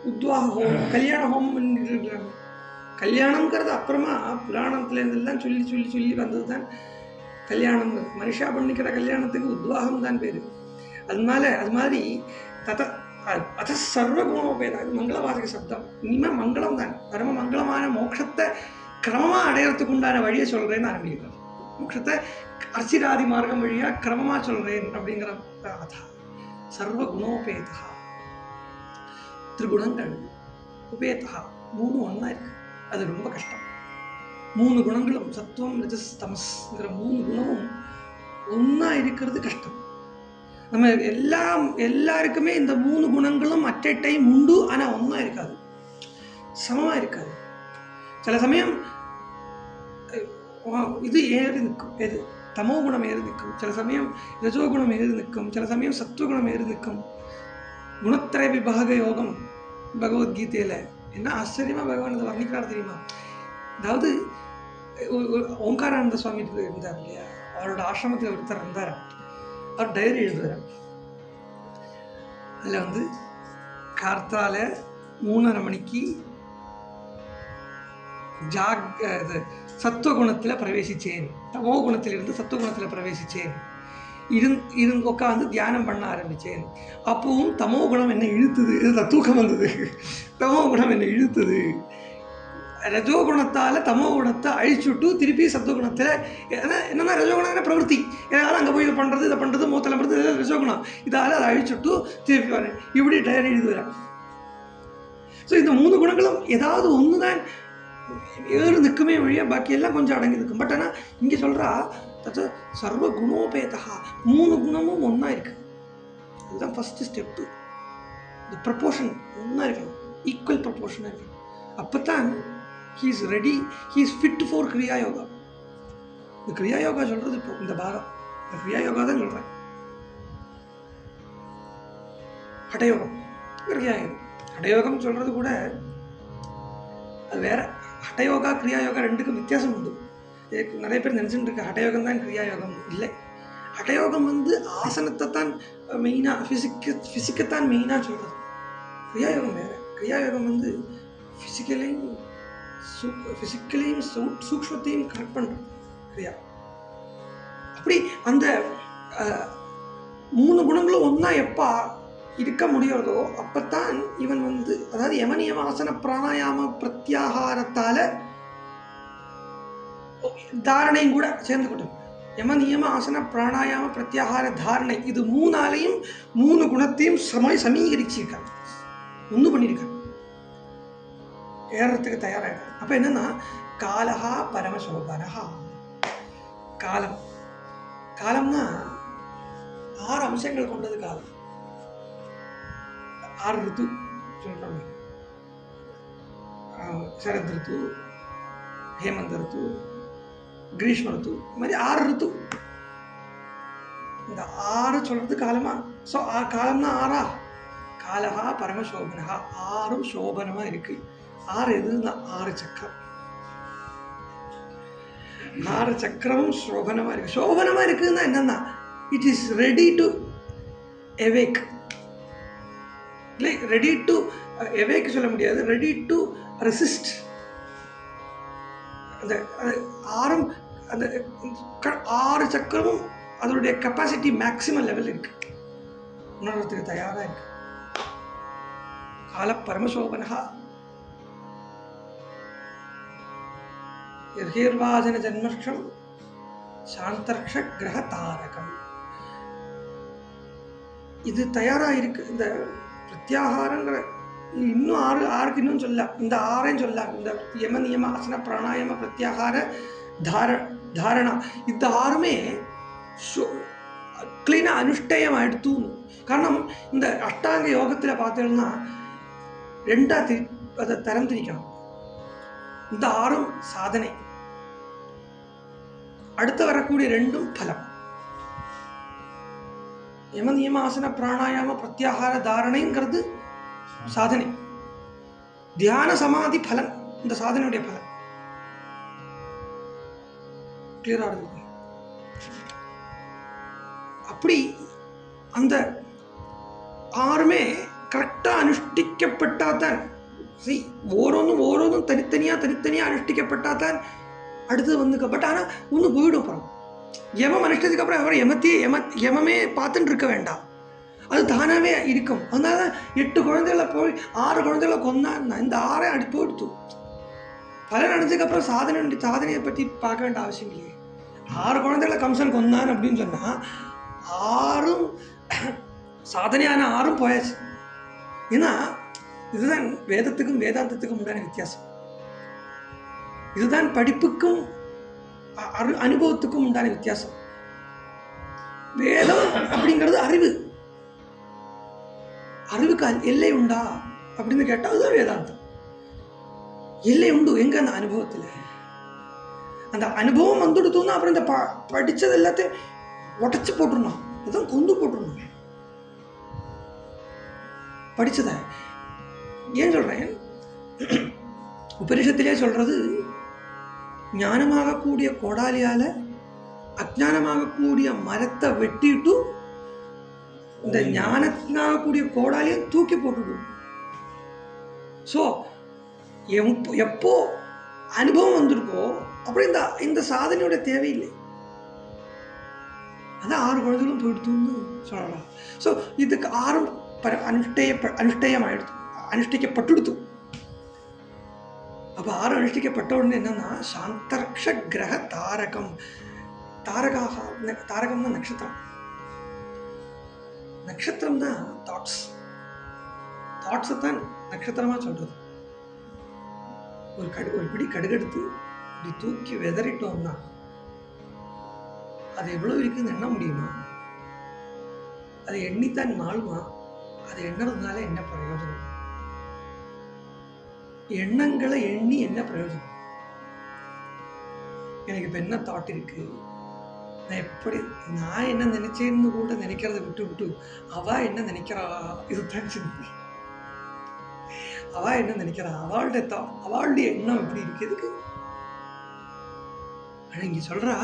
உத்வாக ஹோமம், கல்யாண ஹோமம். கல்யாணம்ங்கிறது அப்புறமா புராணத்துல இருந்தெல்லாம் சொல்லி சொல்லி சொல்லி வந்ததுதான் கல்யாணம். மனுஷா பண்ணிக்கிற கல்யாணத்துக்கு உத்வாகம் தான் பேரு. அதனால அது மாதிரி அத சர்வகுணோபேத மங்களவாசக சப்தம். இனிமே மங்களம் தான், பரம மங்களமான மோட்சத்தை கிரமமா அடையறதுக்கு உண்டான வழியை சொல்றேன்னு ஆரம்பிக்கிறார். மோட்சத்தை அர்ச்சிராதி மார்க்கம் வழியா கிரமமா சொல்றேன் அப்படிங்கிற அதா சர்வகுணோபேதா. திரிகுணங்கள் உபேதா, 3 ஒன்னா இருக்கு. அது ரொம்ப கஷ்டம். 3 குணங்களும் சத்துவம் ரஜஸ் தமஸ்ங்கிற 3 குணமும் ஒன்னா இருக்கிறது கஷ்டம். நம்ம எல்லாருக்குமே இந்த 3 குணங்களும் அட் எ டைம் உண்டு. ஆனா ஒன்னா இருக்காது, சமமா இருக்காது. சில சமயம் இது ஏறி நிற்கும், எது தமோ குணம் ஏறி நிற்கும். சில சமயம் ரஜோகுணம் ஏறி நிற்கும். சில சமயம் சத்துவகுணம் ஏறி நிற்கும். குணத்திரை விபாக யோகம் பகவத்கீதையில என்ன ஆச்சரியமா பகவான் அதை வர்ணிக்கிறார் தெரியுமா? அதாவது ஓங்காரானந்த சுவாமி இருந்தார் இல்லையா, அவரோட ஆசிரமத்தில் ஒருத்தர் இருந்தார். அவர் டைரி எழுதுறார். அதில் வந்து கார்த்தால 3:30 மணிக்கு சத்துவகுணத்தில் பிரவேசிச்சேன், தமோ குணத்திலிருந்து சத்துவகுணத்தில் பிரவேசிச்சேன், உட்காந்து தியானம் பண்ண ஆரம்பித்தேன். அப்பவும் தமோ குணம் என்னை இழுத்துது, தூக்கம் வந்தது. தமோ குணம் என்னை இழுத்துது. ரஜோகுணத்தால் தமோ குணத்தை அழிச்சுட்டு திருப்பி சத்துவகுணத்தில் என்னன்னா ரஜோகுணம் பிரவருத்தி, ஏதாவது அங்கே போய் இதை பண்ணுறது இதை பண்ணுறது மூத்தலை பண்ணுறது ரஜோகுணம், இதால் அதை அழிச்சுட்டு திருப்பி வரேன். இப்படி டைரி எழுதுகிறேன். ஸோ இந்த 3 குணங்களும் ஏதாவது ஒன்று தான் ஏறு நிற்குமே வழியாக பாக்கி எல்லாம் கொஞ்சம் அடங்கி நிற்கும். பட் ஆனால் இங்கே சொல்கிறா தத்து சர்வ குணோபேதா, 3 குணமும் ஒன்றா இருக்கு. அதுதான் ஃபஸ்ட்டு ஸ்டெப்பு. இந்த ப்ரப்போர்ஷன் ஒன்றா இருக்கணும், ஈக்குவல் ப்ரப்போர்ஷனாக இருக்கணும். அப்போ தான் he is ready, he is fit for கிரியா யோகா. இந்த கிரியா யோகா சொல்கிறது இப்போ இந்த பாகம், இந்த கிரியா யோகா தான் சொல்கிறேன். ஹடயோகம், கிரியா யோகம். ஹடயோகம் சொல்கிறது கூட அது வேற. ஹடயோகா கிரியா யோகா ரெண்டுக்கும் வித்தியாசம் உண்டு. நிறைய பேர் நினச்சிட்டு இருக்க ஹடயோகம் தான் கிரியா யோகம். இல்லை, ஹடயோகம் வந்து ஆசனத்தை தான் மெயினாக, ஃபிசிக்கைத்தான் மெயினாக சொல்கிறது. கிரியாயோகம் வேறு. கிரியாயோகம் வந்து ஃபிசிக்கலையும் சூக்ஷ்மத்தையும் கனெக்ட் பண்ணுறது கிரியா. அப்படி அந்த 3 குணங்களும் ஒன்றா எப்போ இருக்க முடியறதோ அப்போத்தான் இவன் வந்து, அதாவது யமனியமாசன பிராணாயாம பிரத்யாகாரத்தால் தாரணையும் கூட சேர்ந்துக்கிட்டோம். யம நியம ஆசன பிராணாயாம பிரத்யாகார தாரணை, இது 3ஆலையும் 3 குணத்தையும் சமீகரிச்சிருக்காங்க, ஒன்று பண்ணியிருக்காங்க, ஏறத்துக்கு தயாராக. அப்போ என்னன்னா காலஹா பரமசோபனஹா. காலம், காலம்னா 6 அம்சங்கள் கொண்டது காலம். 6 ரித்து சொல்றாங்க. சரத் ரித்து, ஹேமந்த ரித்து, கிரீஷ்ம ரித்து, இந்த மாதிரி 6 ரித்து. இந்த 6 சொல்றது காலமா. ஸோ காலம்னா 6ஆ? காலஹா பரமசோபனஹா, 6ம் சோபனமா இருக்கு. 6 எதுன்னா 6 சக்கரம். 6 சக்கரமும் சோபனமா இருக்கு. சோபனமா இருக்குன்னா என்னன்னா இட் இஸ் ரெடி டு எவேக். இல்லை, ரெடி டு எவேக் சொல்ல முடியாது, ரெடி டு ரெசிஸ்ட். அந்த 6 சக்கரமும் அதனுடைய கெப்பாசிட்டி மேக்சிமம் லெவல் இருக்கு, உணர்றதுக்கு தயாராக இருக்கு. கால பரமசோபனஹா யர்ஹீர்வாஜன ஜன்மர்ஷம் சாந்தர்ஷ கிரக தாரகம். இது தயாரா இருக்கு. இந்த பிரத்யாகாரங்கிற இன்னும் ஆறுக்கு இன்னும் சொல்ல, இந்த ஆறையும் சொல்ல, இந்த யம நியம ஆசன பிராணாயாம பிரத்யாகார தாரணா, இந்த ஆறுமே கிளீனா அனுஷ்டயம் ஆயிடுத்து. காரணம் இந்த அஷ்டாங்க யோகத்தில் பார்த்தீங்கன்னா ரெண்டா அதை தரம் திரிக்கணும். இந்த ஆறும் சாதனை, அடுத்து வரக்கூடிய ரெண்டும் பலம். யம நியமாசன பிராணாயாம பிரத்யாகார தாரணைங்கிறது சாதனை, தியான சமாதி பலன், இந்த சாதனையுடைய பலன். கிளியரா இருக்கு. அப்படி அந்த ஆறுமே கரெக்டா அனுஷ்டிக்கப்பட்டாதான், ஓரோന്നും தனித்தனியா அனுஷ்டிக்கப்பட்டாதான் அடுத்தது வந்து. பட் ஆனால் ஒன்று போயிடும். அப்புறம் யமம் அனுஷ்டத்துக்கு அப்புறம் அவர் யமமே பார்த்துட்டு இருக்க வேண்டாம், அது தானாகவே இருக்கும். அதனால 8 குழந்தைகளை போய் 6 குழந்தைகளை கொண்டான்னா இந்த 6 அடி போயிடுத்து. பலன் அடைஞ்சதுக்கு அப்புறம் சாதனையை பற்றி பார்க்க வேண்டிய அவசியம் இல்லையே. 6 குழந்தைகளை கம்சன் கொண்டான் அப்படின்னு சொன்னால் 6ம் சாதனையான 6ம் போயாச்சு. ஏன்னா இதுதான் வேதத்துக்கும் வேதாந்தத்துக்கும் உண்டான வித்தியாசம். இதுதான் படிப்புக்கும் அனுபவத்துக்கும் உண்டான வித்தியாசம். வேதம் அப்படிங்கிறது அறிவுக்கு எல்லை உண்டா அப்படின்னு கேட்டா அதுதான் வேதாந்தம். எல்லை உண்டு எங்க? அந்த அனுபவத்தில். அந்த அனுபவம் வந்துடுத்தோம்னா அப்புறம் இந்த படிச்சது எல்லாத்தையும் உடச்சு போட்டுருணும், அதுதான் கொண்டு போட்டுருணும் படிச்சத. ஏன் சொல்றேன்? உபனிஷத்திலே சொல்றது, ஞானமாகக்கூடிய கோடாலியால அஜானமாகக்கூடிய மரத்தை வெட்டிட்டு இந்த ஞானத்தினாகக்கூடிய கோடாலியை தூக்கி போட்டுடும். ஸோ எப்போ அனுபவம் வந்திருக்கோ அப்படி இந்த சாதனையோட தேவையில்லை. அதான் 6 குழந்தைகளும் போயிடுத்துன்னு சொல்லலாம். ஸோ இதுக்கு 6ம் அனுஷ்டயம் ஆயிடுத்து, அனுஷ்டிக்கப்பட்டுடுத்து. அப்போ 6 அனுஷ்டிக்கப்பட்ட உடனே என்னன்னா சாந்தர்ஷ கிரக தாரகம். தாரகம் தான் நட்சத்திரம். நட்சத்திரம் தான் தாட்ஸை தான் நட்சத்திரமா சொல்றது. ஒரு பிடி கடுகெடுத்து இப்படி தூக்கி வெதறிட்டோம்னா அது எவ்வளவு இருக்குன்னு எண்ண முடியுமா? அதை எண்ணித்தான் மாளுமா? அதை எண்ணறதுனால என்ன பிரயோஜனம்? எண்ணங்களை எண்ணி என்ன பிரயோஜனம்? எனக்கு இப்ப என்ன தாட் இருக்கு, நான் என்ன நினைச்சேன்னு கூட நினைக்கிறத விட்டு அவ என்ன நினைக்கிறா, இதுதான் சிந்தி. அவ என்ன நினைக்கிறா, அவளுடைய எண்ணம் எப்படி இருக்கு, எதுக்கு? ஆனா இங்க சொல்றா,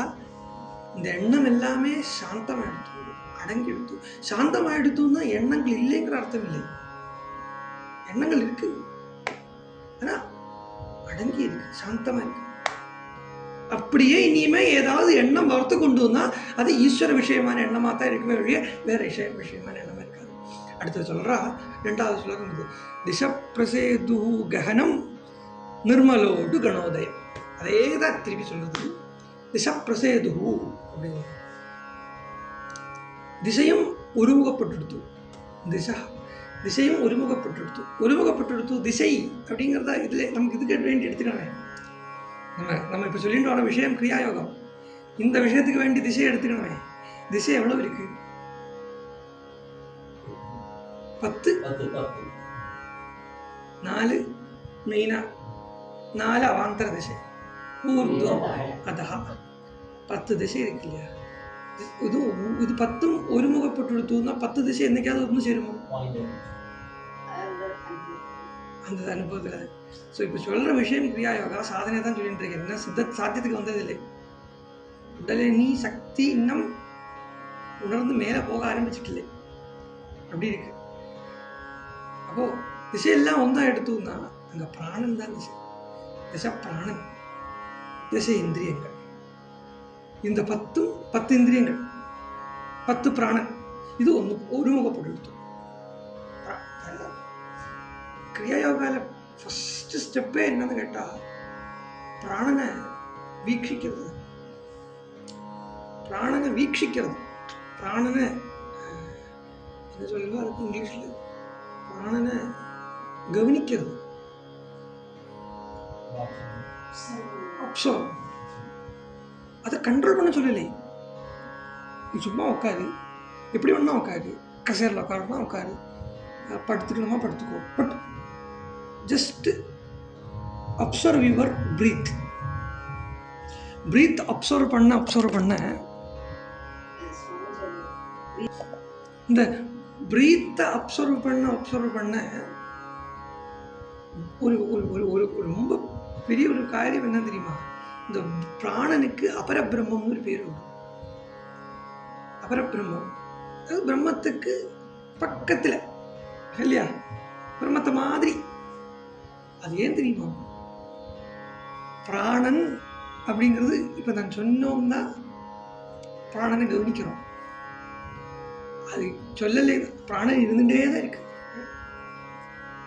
இந்த எண்ணம் எல்லாமே சாந்தமாயிடுத்து, அடங்கிடுத்து. சாந்தமாயிடுத்துன்னா எண்ணங்கள் இல்லைங்கிற அர்த்தம் இல்லை. எண்ணங்கள் இருக்கு, ஆனா அடங்கி இருக்கு, சாந்தமா இருக்கு. அப்படியே இனிமே ஏதாவது எண்ணம் வளர்த்து கொண்டு வந்தா அது ஈஸ்வர விஷயமான எண்ணமா தான் இருக்குமே ஒழிய வேற விஷயமான எண்ணமா இருக்காது. அடுத்து சொல்றா 2வது ஸ்லோகம் இது. திசப்பிரசேது ககனம் நிர்மலோடு கணோதயம். அதே தான் திருப்பி சொல்றது. திசப்பிரசேது அப்படின்னு திசையும் ஒருமுகப்பட்டுடுத்து. திசையும் ஒருமுகப்பட்டுடுத்து. திசை அப்படிங்கிறதா இதுல நமக்கு இதுக்கு வேண்டி எடுத்துக்கணும். நம்ம இப்ப சொல்லிட்டு வர விஷயம் கிரியாயோகம். இந்த விஷயத்துக்கு வேண்டி திசையை எடுத்துக்கணுமே. திசை எவ்வளவு இருக்கு? 10. 4 மெயினா, 4 அவாந்தர திசை, ஊர்துவம் அதஹ 10 திசை இருக்கு இல்லையா? இது 10ம் ஒருமுகப்பட்டுடுத்துன்னா 10 திசை என்னைக்காவது ஒன்று சேருமா? அந்த அனுபவத்தில். ஸோ இப்போ சொல்ற விஷயம் கிரியாயோகா சாதனை தான் சொல்லிட்டு இருக்கேன். என்ன சாத்தியத்துக்கு வந்ததில்லை. உடலினி சக்தி இன்னும் உணர்ந்து மேலே போக ஆரம்பிச்சுட்டு அப்படி இருக்கு. அப்போ திசையெல்லாம் ஒன்றா எடுத்தோம்னா அங்கே பிராணன் தான் திசை பிராணன், திசை இந்திரியங்கள். இந்த 10 இந்திரியங்கள், 10 பிராணன், இது ஒருமுகப்பட்டு கிரியாயோகால ஃபர்ஸ்ட் ஸ்டெப்பே என்னன்னு கேட்டா பிராணனை வீக்ஷிக்கிறது. பிராணனை வீக்ஷிக்கிறது, பிராணனை என்ன சொல்லுங்க அதுக்கு இங்கிலீஷில், பிராணனை கவனிக்கிறது, அப்சர்வ். அதை கண்ட்ரோல் பண்ண சொல்லலை. நீ சும்மா உட்காரு, எப்படி வேணா உட்காரு, கசேரில் உட்காருனா உட்காரு, படுத்துக்கணுமா படுத்துக்கோ, but just observe your breath. Breath observe பண்ண இந்த பிரீத்தை அப்சர்வ் பண்ண ஒரு ரொம்ப பெரிய ஒரு காரியம் என்ன தெரியுமா? இந்த பிராணனுக்கு அபரபிரம்மம்னு ஒரு பேர் உண்டு. அபரபிரம்மம் அது பிரம்மத்துக்கு பக்கத்தில் இல்லையா, பிரம்மத்தை மாதிரி. அது ஏன் தெரியுமா? பிராணன் அப்படிங்கிறது இப்போ நான் சொன்னோம்னா பிராணனை கவனிக்கிறோம். அது சொல்லலை, பிராணன் இருந்துட்டே தான் இருக்கு.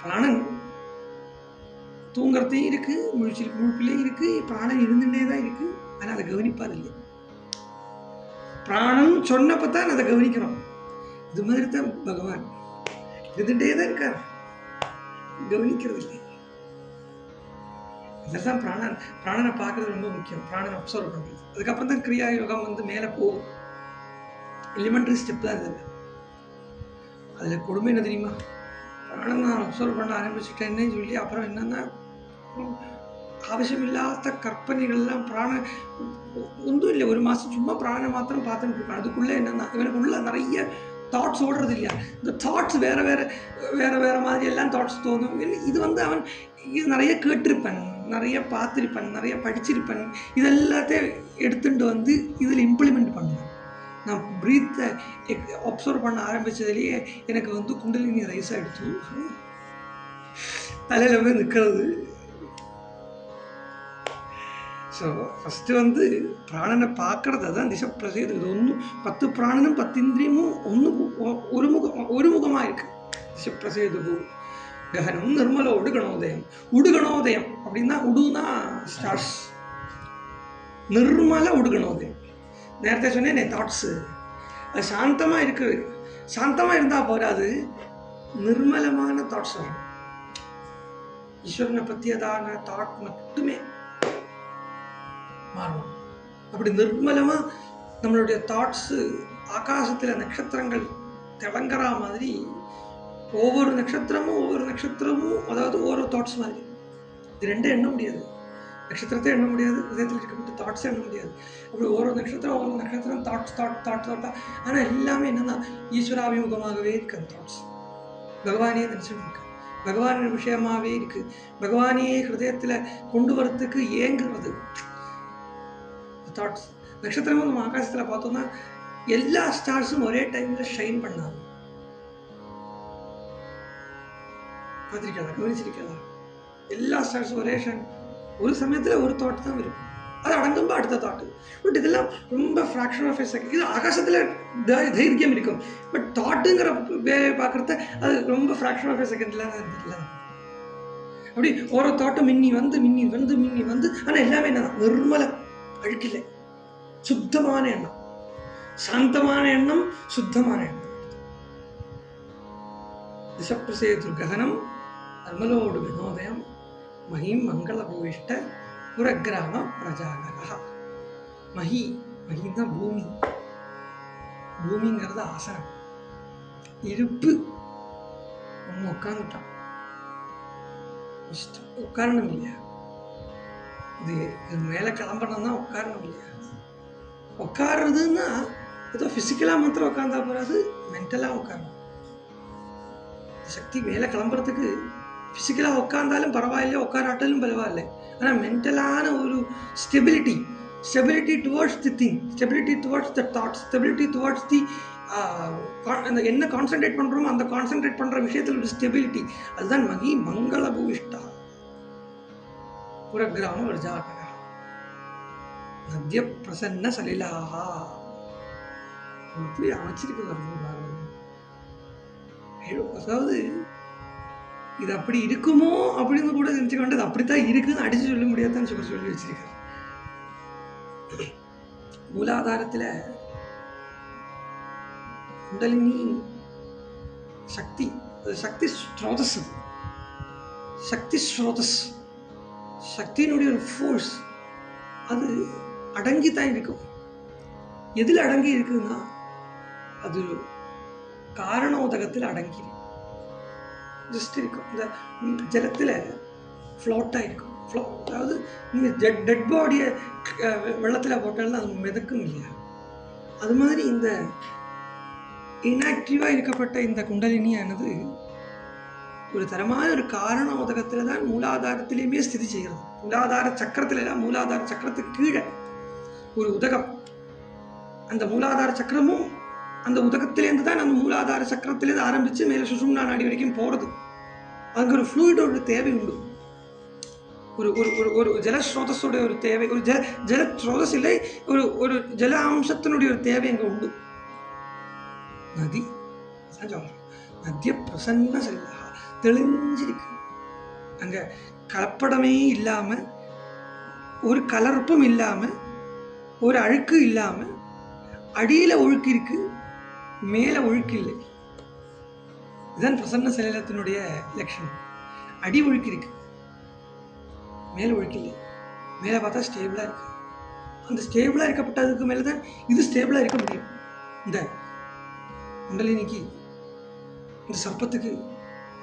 பிராணன் தூங்குறதையும் இருக்கு, முழுப்பிலையும் இருக்கு, பிராணன் இருந்துட்டே தான் இருக்கு. ஆனால் அதை கவனிப்பார் இல்லை. பிராணன் சொன்னப்போ தான் அதை கவனிக்கிறோம். இது மாதிரி தான் பகவான் இருந்துட்டே தான் இருக்கார், கவனிக்கிறது இல்லை. இதெல்லாம் பிராணனை பார்க்கறது ரொம்ப முக்கியம். பிராணனை அப்சர்வ் பண்ணுறது. அதுக்கப்புறம் தான் கிரியா யோகம் வந்து மேலே போகும். எலிமெண்ட்ரி ஸ்டெப் தான் இது. அதில் கொடுமை என்ன தெரியுமா? பிராணன் நான் அப்சர்வ் பண்ண ஆரம்பிச்சுட்டேன்னு சொல்லி அப்புறம் என்னன்னா ஆவசியமில்லாத கற்பனைகள்லாம். பிராணன் ஒன்றும் இல்லை, ஒரு மாதம் சும்மா பிராணனை மாத்திரம் பார்த்துட்டு இருக்கான். அதுக்குள்ளே என்னன்னா இவனுக்குள்ள நிறைய தாட்ஸ் ஓடுறது இல்லையா? இந்த தாட்ஸ் வேறு மாதிரி எல்லாம் தாட்ஸ் தோணும். இது வந்து அவன் இது நிறைய கேட்டிருப்பேன், நிறைய பார்த்துருப்பேன், நிறைய படிச்சிருப்பேன். இதெல்லாத்தையும் எடுத்துட்டு வந்து இதில் இம்ப்ளிமெண்ட் பண்ணுவேன். நான் பிரீத்தை அப்சர்வ் பண்ண ஆரம்பித்ததுலேயே எனக்கு வந்து குண்டலினி ரைஸ் ஆகிடுச்சு, தலையில் போய் நிற்கிறது. ஸோ ஃபஸ்ட்டு வந்து பிராணனை பார்க்குறது தான் திசப்பிரசேது. இது ஒன்று 10 பிராணனும் 10 இந்திரியமும் ஒரு முகமாக இருக்குது. திசப்பிரசேது ககனம் நிர்மல உடுகணோதயம். உடுகணோதயம் அப்படின்னா உடுனா ஸ்டார்ஸ், நிர்மல உடுகணோதயம். நேரத்தை சொன்னேன் தாட்ஸு அது சாந்தமாக இருக்குது. சாந்தமாக இருந்தால் போராது, நிர்மலமான தாட்ஸ் வரும். ஈஸ்வரனை பற்றியதான தாட் மட்டுமே மாறணும். அப்படி நிர்மலமாக நம்மளுடைய தாட்ஸு ஆகாசத்தில் நட்சத்திரங்கள் திளங்குற மாதிரி ஒவ்வொரு நட்சத்திரமும் அதாவது ஒவ்வொரு தாட்ஸ் மாதிரி. இது ரெண்டும் எண்ண முடியாது. நட்சத்திரத்தை எண்ண முடியாது, இதயத்தில் இருக்கப்பட்ட தாட்ஸை எண்ண முடியாது. அப்படி ஒவ்வொரு நட்சத்திரம் தாட். ஆனால் எல்லாமே என்னன்னா ஈஸ்வராபிமுகமாகவே இருக்கு. அந்த தாட்ஸ் பகவானே நினச்சிட்டு இருக்கு, பகவானின் விஷயமாகவே இருக்கு. பகவானையே ஹிருதயத்தில் கொண்டு வரத்துக்கு ஏங்குறது தாட்ஸ். நட்சத்திரமும் நம்ம ஆகாசத்தில் பார்த்தோம்னா எல்லா ஸ்டார்ஸும் ஒரே டைமில் ஷைன் பண்ணாது. பார்த்துருக்கலாம், கவனிச்சிருக்கலாம். எல்லா ஸ்டார்ஸும் ஒரே ஷைன், ஒரு சமயத்தில் ஒரு தாட் தான் இருக்கும். அது அடங்கும்போ அடுத்த தாட்டு. பட் இதெல்லாம் ரொம்ப ஃப்ராக்ஷன் ஆஃப் எ செகண்ட். இது ஆகாசத்தில் தைரியம் இருக்கும். பட் தாட்டுங்கிற வேலையை பார்க்குறத அது ரொம்ப ஃப்ராக்ஷன் ஆஃப் எ செகண்டில் தான் இருந்துடல. அப்படி ஒரு தாட்டும் மின்னி வந்து ஆனால் எல்லாமே என்ன நிர்மலம், அழுக்கில்லை, சுத்தமான எண்ணம், சாந்தமான எண்ணம், சுத்தமான எண்ணம். திசப்பிரசேது ககனம் நிர்மலோடு வினோதயம் மஹிம் மங்கள பூவிஷ்ட புரகிராம பிரஜாகரா. மஹிதான் பூமி. பூமிங்கிறது ஆசனம், இருப்பு. ஒன்று உட்காந்துட்டான், உட்காரணும் இல்லையா? இது மேலே கிளம்பணும் தான் உட்காரணும் இல்லையா? உட்காருறதுன்னா ஏதோ ஃபிசிக்கலாக மாத்திரம் உட்காந்தா போகாது, மென்டலாக உட்காரணும். சக்தி மேலே கிளம்புறதுக்கு ஃபிசிக்கலாக உட்காந்தாலும் பரவாயில்லை, உட்காராட்டாலும் பரவாயில்லை. ஆனால் மென்டலான ஒரு stability towards the thing, stability towards the thoughts, stability towards the அந்த என்ன கான்சன்ட்ரேட் பண்ணுறோமோ அந்த கான்சன்ட்ரேட் பண்ணுற விஷயத்தில் ஒரு ஸ்டெபிலிட்டி. அதுதான் மகி மங்கள பூவிஷ்டா புரகிராம விரஜாகரா நத்ய பிரசன்ன சலிலாகா. எப்படி அமைச்சிருக்கு பாருங்க. அதாவது இது அப்படி இருக்குமோ அப்படின்னு கூட நினச்சிக்க வேண்டியது. அப்படித்தான் இருக்குன்னு அடிச்சு சொல்ல முடியாதுன்னு சொல்லி வச்சிருக்காரு. மூலாதாரத்தில் குண்டலினி சக்தி, அது சக்தி ஸ்ரோதஸ், அது சக்தி ஸ்ரோதஸ், சக்தியினுடைய ஒரு ஃபோர்ஸ். அது அடங்கி தான் இருக்கும். எதில் அடங்கி இருக்குன்னா அது காரணோதகத்தில் அடங்கி ஜஸ்ட் இருக்கும். இந்த ஜலத்தில் ஃப்ளோட்டாக இருக்கும். அதாவது நீங்கள் டெட் பாடியை வெள்ளத்தில் போட்டாலும் அது மிதக்கும் இல்லையா, அது மாதிரி இந்த இன்ஆக்டிவாக இருக்கப்பட்ட இந்த குண்டலினியானது ஒரு தரமான ஒரு காரண உதகத்தில் தான் மூலாதாரத்திலேயுமே ஸ்திதி செய்கிறது. மூலாதார சக்கரத்தில் தான், மூலாதார சக்கரத்துக்கு கீழே ஒரு உதகம். அந்த மூலாதார சக்கரமும் அந்த உதகத்திலேருந்து தான் அந்த மூலாதார சக்கரத்திலேருந்து ஆரம்பித்து மேலே சுஷும்னா நாடி வரைக்கும் போகிறது. அங்கே ஒரு ஃப்ளூயிடோட தேவை உண்டு. ஒரு ஒரு ஒரு ஒரு ஜலஸ்ரோதஸோடைய ஒரு தேவை, ஒரு ஜலஸ்ரோதஸ் இல்லை, ஒரு ஜல அம்சத்தினுடைய ஒரு தேவை அங்கே உண்டு. நதி சொல்கிறோம், நதிய பிரசன்ன செல்லா, தெளிஞ்சிருக்கு. அங்கே கலப்படமே இல்லாமல், ஒரு கலர்ப்பும் இல்லாமல், ஒரு அழுக்கு இல்லாமல், அடியில் ஒழுக்கு இருக்கு, மேலே ஒழுக்கு இல்லை. இதுதான் பிரசன்ன சலீலத்தினுடைய லட்சணம். அடி ஒழுக்கு இருக்கு, மேலே ஒழுக்கு இல்லை. மேலே பார்த்தா ஸ்டேபிளாக இருக்கு. அந்த ஸ்டேபிளாக இருக்கப்பட்டதுக்கு மேலே தான் இது ஸ்டேபிளாக இருக்க முடியும். இந்த குண்டலினிக்கு, இந்த சர்ப்பத்துக்கு,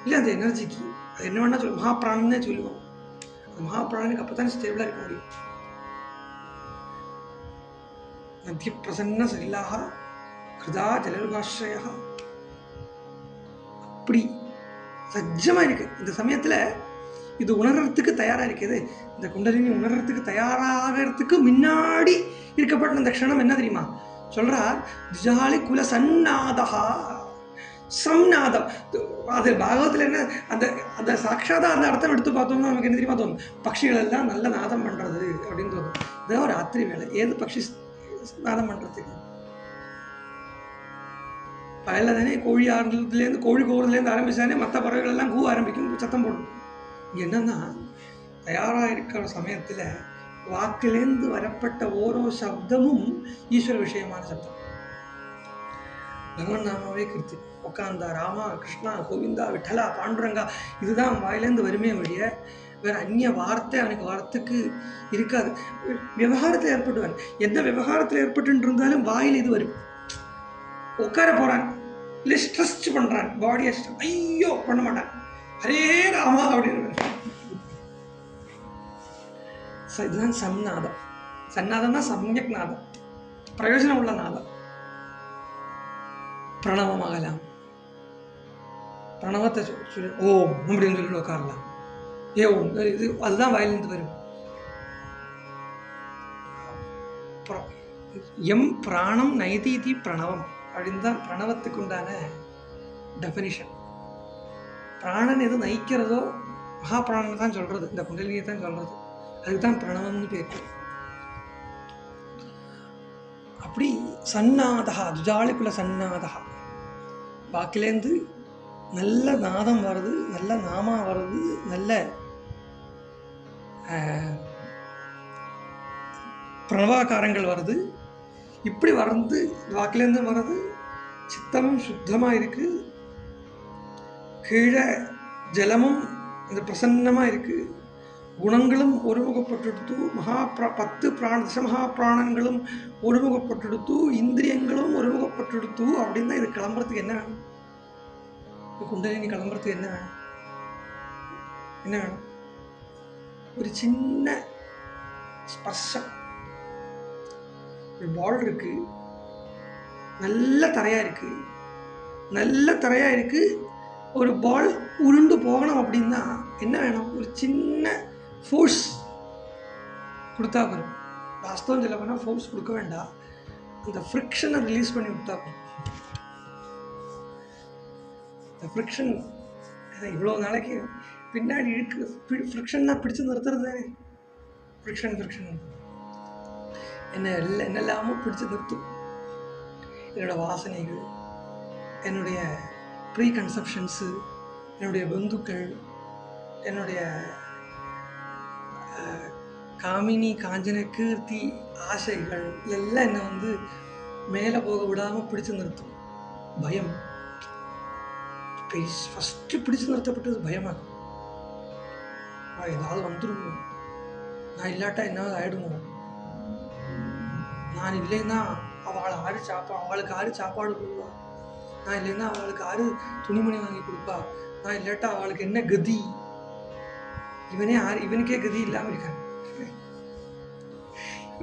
இல்லை அந்த எனர்ஜிக்கு, அது என்ன வேணா சொல்லுவோம், மகாபிராணம்னே சொல்லுவோம். அந்த மகாபிராணனுக்கு அப்போ தான் ஸ்டேபிளாக இருக்க முடியும். மத்திய பிரசன்ன சலிலாக கிருதா ஜலருகாஸ்ரயா, அப்படி சஜ்ஜமாக இருக்கு. இந்த சமயத்தில் இது உணர்றதுக்கு தயாராக இருக்குது. இந்த குண்டலினி உணர்றதுக்கு தயாராகிறதுக்கு முன்னாடி இருக்கப்பட்ட அந்த க்ஷணம் என்ன தெரியுமா சொல்றார்? திஜாலி குல சன்னாதா, சம்நாதம். அது பாகவத்தில் என்ன, அந்த அந்த சாட்சாதா அந்த அர்த்தம் எடுத்து பார்த்தோம்னா நமக்கு என்ன தெரியுமா தோணும்? பட்சிகள் எல்லாம் நல்ல நாதம் பண்ணுறது அப்படின்னு தோணும். இதுதான் ராத்திரி வேலை. ஏது பட்சி நாதம் பண்ணுறதுக்கு? பகலில் தானே கோழி ஆறுலேருந்து, கோழி கோவதுலேருந்து ஆரம்பிச்சானே மற்ற பறவைகள் எல்லாம் கூ ஆரம்பிக்கும், சத்தம் போடும். என்னன்னா தயாராக இருக்கிற சமயத்தில் வாக்கிலேருந்து வரப்பட்ட ஓரோ சப்தமும் ஈஸ்வர விஷயமான சப்தம். பகவான் நாமாவே கிருத்தி உட்காந்தா, ராமா கிருஷ்ணா கோவிந்தா விட்டலா பாண்டுரங்கா, இதுதான் வாயிலேருந்து வருமே வழிய வேற அந்நிய வார்த்தை அவனுக்கு வார்த்தைக்கு இருக்காது. விவகாரத்தில் ஏற்பட்டுவான். எந்த விவகாரத்தில் ஏற்பட்டு இருந்தாலும் வாயில் இது வரும். உட்கார போறான், இல்லை ஸ்ட்ரெஸ் பண்றான், பாடியை ஐயோ பண்ண மாட்டான், ஹரே ராமா அப்படின்னு. இதுதான் சம்நாதம். சன்னாதம் தான் சம்யக் நாதம், பிரயோஜனம் உள்ள நாதம். பிரணவமாகலாம், பிரணவத்தை சொல்லி ஓம் அப்படின்னு சொல்லி உட்காரலாம். ஓம் இது அதுதான் வாயிலிருந்து வரும். எம் பிராணம் நைதீதி பிரணவம் அப்படின்னு தான் பிரணவத்துக்கு உண்டான டெஃபினிஷன். பிராணன் எது நயிக்கிறதோ மகாபிராணன் தான் சொல்றது, இந்த குண்டலினியை தான் சொல்றது. அதுதான் பிரணவம்னு பேர். அப்படி சன்னாதா, துஜாலிக்குள்ள சன்னாதா, வாக்கிலேருந்து நல்ல நாதம் வருது, நல்ல நாமா வருது, நல்ல பிரணவாகாரங்கள் வருது. இப்படி வந்து வாக்கிலேருந்து வர்றது சித்தமும் சுத்தமாக இருக்கு, கீழே ஜலமும் இந்த பிரசன்னமாக இருக்கு, குணங்களும் ஒருமுகப்பட்டெடுத்து, 10 தசமகா பிராணங்களும் ஒருமுகப்பட்டெடுத்து, இந்திரியங்களும் ஒருமுகப்பட்டெடுத்து. அப்படின்னா இது கிளம்புறதுக்கு என்ன வேணும்? குண்டலினி கிளம்புறதுக்கு என்ன வேணும்? என்ன வேணும்? ஒரு சின்ன ஸ்பர்ஷம். ஒரு பால் இருக்கு, நல்ல தரையா இருக்கு, நல்ல தரையா இருக்கு, ஒரு பால் உருண்டு போகணும் அப்படின்னா என்ன வேணும்? ஒரு சின்ன ஃபோர்ஸ் கொடுத்தா வரும். வாஸ்தவம் சொல்ல வேணா, ஃபோர்ஸ் கொடுக்க வேண்டாம், அந்த ஃப்ரிக்ஷனை ரிலீஸ் பண்ணி விட்டா போகும். இந்த ஃப்ரிக்ஷன் இவ்வளோ நாளைக்கு பின்னாடி இருக்கு, ஃப்ரிக்ஷன்னா பிடிச்சு நிறுத்துறது தானே. ஃப்ரிக்ஷன் என்னெல்லாமோ பிடிச்சு நிறுத்தும். என்னோட வாசனைகள், என்னுடைய ப்ரீ கன்செப்ஷன்ஸு, என்னுடைய பந்துக்கள், என்னுடைய காமினி, காஞ்சன, கீர்த்தி, ஆசைகள் எல்லாம் என்னை வந்து மேலே போக விடாமல் பிடிச்சு நிறுத்தும். பயம் ஃபஸ்ட்டு பிடிச்சு நிறுத்தப்பட்டது பயமாக. ஏதாவது வந்துருமோ, நான் இல்லாட்டா என்னாவது ஆயிடுமோ, நான் இல்லைன்னா அவளுக்கு ஆறு சாப்பாடு கொடுப்பா, நான் இல்லைன்னா அவளுக்கு ஆறு துணிமணி வாங்கி கொடுப்பா, நான் இல்லாட்டா அவளுக்கு என்ன கதி, இவனுக்கே கதி இல்லாமல் இருக்காங்க,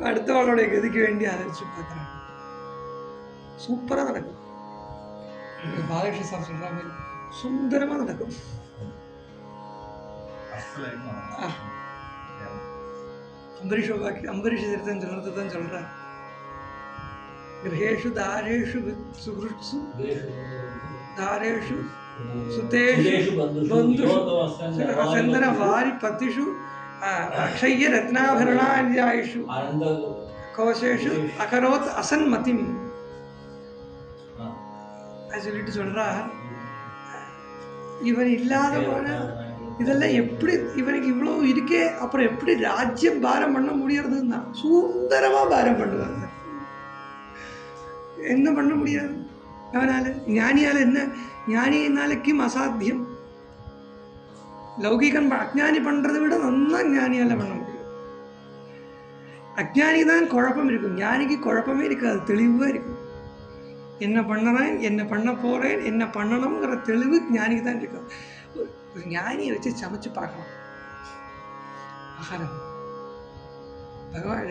அடுத்தவளுடைய கதிக்கு வேண்டி ஆரம்பிச்சு பார்க்குறாங்க. சூப்பராக நடக்கும். பாலகிருஷ்ண சார் சொல்ற மாதிரி சுந்தரமாக நடக்கும். அம்பரீஷ தீர்த்தம் சொல்றது தான் சொல்றார். கிரகேஷு தாரேஷு சுகிருத்சு தாரேஷு சுதேஷு பந்துஷு சந்தன வாரி பத்திஷு அக்ஷய ரத்னாபரணாயுஷு கோஷேஷு அகரோத் அசன்மதிம் சொல்லிட்டு சொல்றா. இவன் இல்லாத போன இதெல்லாம் எப்படி இவனுக்கு இவ்வளவு இருக்கே, அப்புறம் எப்படி ராஜ்யம் பாரம் பண்ண முடியறதுன்னா சுந்தரமா பாரம் பண்ணுவாங்க. என்ன பண்ண முடியாது அவனால? ஞானியால என்ன? ஞானியினாலக்கும் அசாத்தியம். லௌகிகன் அஜ்ஞானி பண்றதை விட நல்லா ஞானியால பண்ண முடியும். அஜ்ஞானி தான் குழப்பம் இருக்கும், ஞானிக்கு குழப்பமே இருக்காது, தெளிவாக இருக்கும். என்ன பண்ணுறேன், என்ன பண்ண போகிறேன், என்ன பண்ணணுங்கிற தெளிவு ஞானிக்கு தான் இருக்கும். ஒரு ஞானியை வச்சு சமைச்சு பார்க்கலாம். ஆகாரம்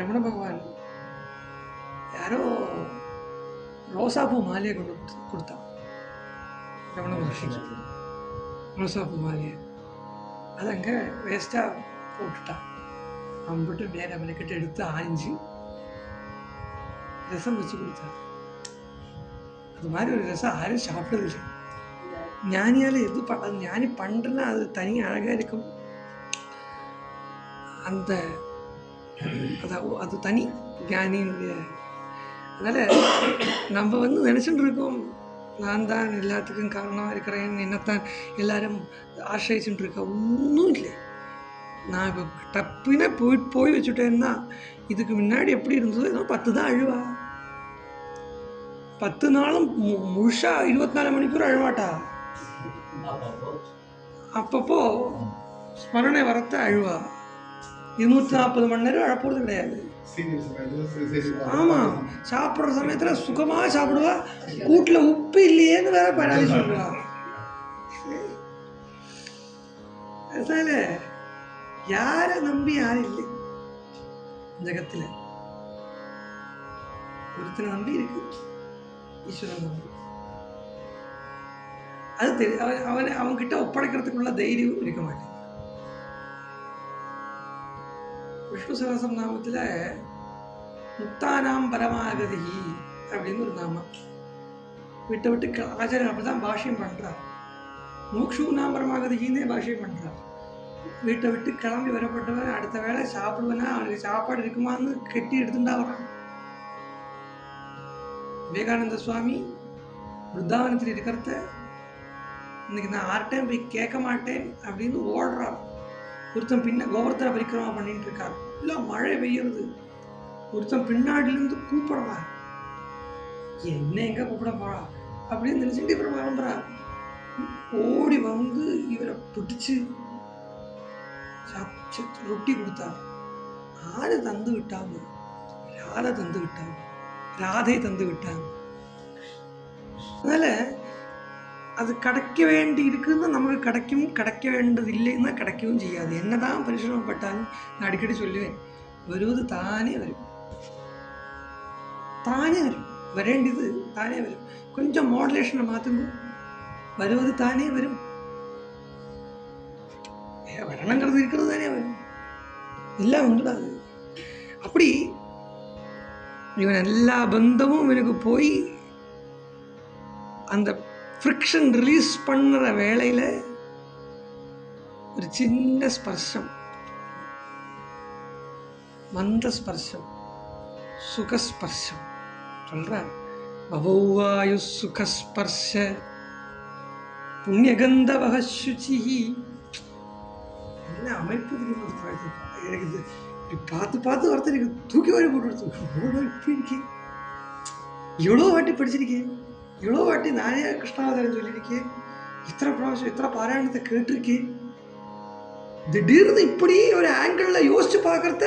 ரமண பகவான் யாரோ ரோசாப்பூ மாலையை கொண்டு கொடுத்தான் ரமண மகர்ஷி. ரோசாப்பூ மாலையை அது அங்கே வேஸ்ட்டாக போட்டுட்டான். அம்பிட்டு நேர மெனக்கிட்ட எடுத்து ஆய்ஞ்சி ரசம் வச்சு கொடுத்தான். அது மாதிரி ஒரு ரசம் யாரும் சாப்பிட்டதில்லை. ஞானியால் எது அது ஞானி பண்ணுறதுனா அது தனி அழகாக இருக்கும். அந்த அது தனி ஞானியினுடைய. அதனால் நம்ம வந்து நினச்சிட்டு இருக்கோம், நான் தான் எல்லாத்துக்கும் காரணமாக இருக்கிறேன், என்னத்தான் எல்லாரும் ஆசிரியிச்சுட்டு இருக்கேன். ஒன்றும் இல்லை. நான் இப்போ டப்புன்னு போய் வச்சுட்டேன்னா இதுக்கு முன்னாடி எப்படி இருந்ததோ ஏதோ 10 தான் அழுவா. 10 நாளும் முழுசா 24 மணிக்கூர் அழுவாட்டா. அப்பப்போ ஸ்மரணை வரத்த அழுவா. 240 மணி நேரம் அழப்போறது கிடையாது. ஆமாம், சாப்பிட்ற சமயத்தில் சுகமாக சாப்பிடுவா. கூட்டில் உப்பு இல்லையேன்னு வேற பராதி சொல்லுவா. அதனால யாரை நம்பி யாரும் இல்லை ஜகத்தில். ஒருத்தனை நம்பி இருக்கு, ஈஸ்வரன் நம்பி. அது தெரியும். அவன்கிட்ட ஒப்படைக்கிறதுக்குள்ள தைரியம் இருக்க மாட்டேன். விஷ்ணு சகஸ்ரம் நாமத்தில் முக்தானாம் பரமாகதி அப்படின்னு ஒரு நாமம். விட்டு விட்டு ஆச்சாரியர் அப்படிதான் பாஷ்யம் பண்றார். மோக்ஷூனாம் பரமாகதின்னே பாஷ்யம் பண்றார். வீட்டை விட்டு கிளம்பி வரப்பட்டவன் அடுத்த வேளை சாப்பிடுவேன்னா அவனுக்கு சாப்பாடு இருக்குமான்னு கெட்டி எடுத்துட்டா வரான். விவேகானந்த சுவாமி விருத்தாவனத்தில் இருக்கிறத இன்னைக்கு நான் யார்கிட்டையும் போய் கேட்க மாட்டேன் அப்படின்னு ஓடுறார். ஒருத்தன் கோபுரத்தில் பரிக்கிரமா பண்ணிட்டு இருக்கார். இல்லை மழை பெய்யுறது. ஒருத்தன் பின்னாடிலேருந்து கூப்பிடுறா, என்ன எங்க கூப்பிட போறா அப்படின்னு நினைச்சுட்டு இவர் கிளம்புறார். ஓடி வந்து இவரை பிடிச்சு ரொட்டி கொடுத்தார். ஆறு தந்து விட்டாங்க, ராதை தந்து விட்டாங்க, ராதை தந்து விட்டாங்க. அதனால அது கிடைக்க வேண்டி இருக்குன்னு நமக்கு கிடைக்க வேண்டியது இல்லைன்னா கிடைக்கவும் செய்யாது. என்னதான் பரிசிரமப்பட்டாலும் நான் அடிக்கடி சொல்லுவேன், வருவது தானே வரும், தானே வரும், வரேண்டியது தானே வரும். கொஞ்சம் மாடுலேஷனை மாற்றுங்க, வருவது தானே வரும். வரணுங்கிறது இருக்கிறது தானே வரும், எல்லாம் வந்துடாது. அப்படி இவன் எல்லா பந்தமும் இவனுக்கு போய் அந்த ஃப்ரிக்ஷன் ரிலீஸ் பண்ணுற வேளையில் ஒரு சின்ன ஸ்பர்ஷம், மந்த ஸ்பர்ஷம், சுகஸ்பர்ஷம் சொல்கிறார். பவௌவாயு சுகஸ்பர்ஷ புண்ணியகந்தவக சுச்சி. என்ன அமைப்பு இருக்குது எனக்கு இப்படி பார்த்து பார்த்து ஒருத்தர் எனக்கு தூக்கி வாரி போட்டு கொடுத்து இப்படி இருக்கேன், எவ்வளோ வாட்டி படிச்சிருக்கேன், எவ்வளோ வாட்டி நானே கிருஷ்ணாவதாரம் சொல்லியிருக்கேன், இத்தனை பிராവശ്யம் இத்தனை பாராயணத்தை கேட்டிருக்கேன். திடீர்னு இப்படி ஒரு ஆங்கிளில் யோசிச்சு பார்க்கறத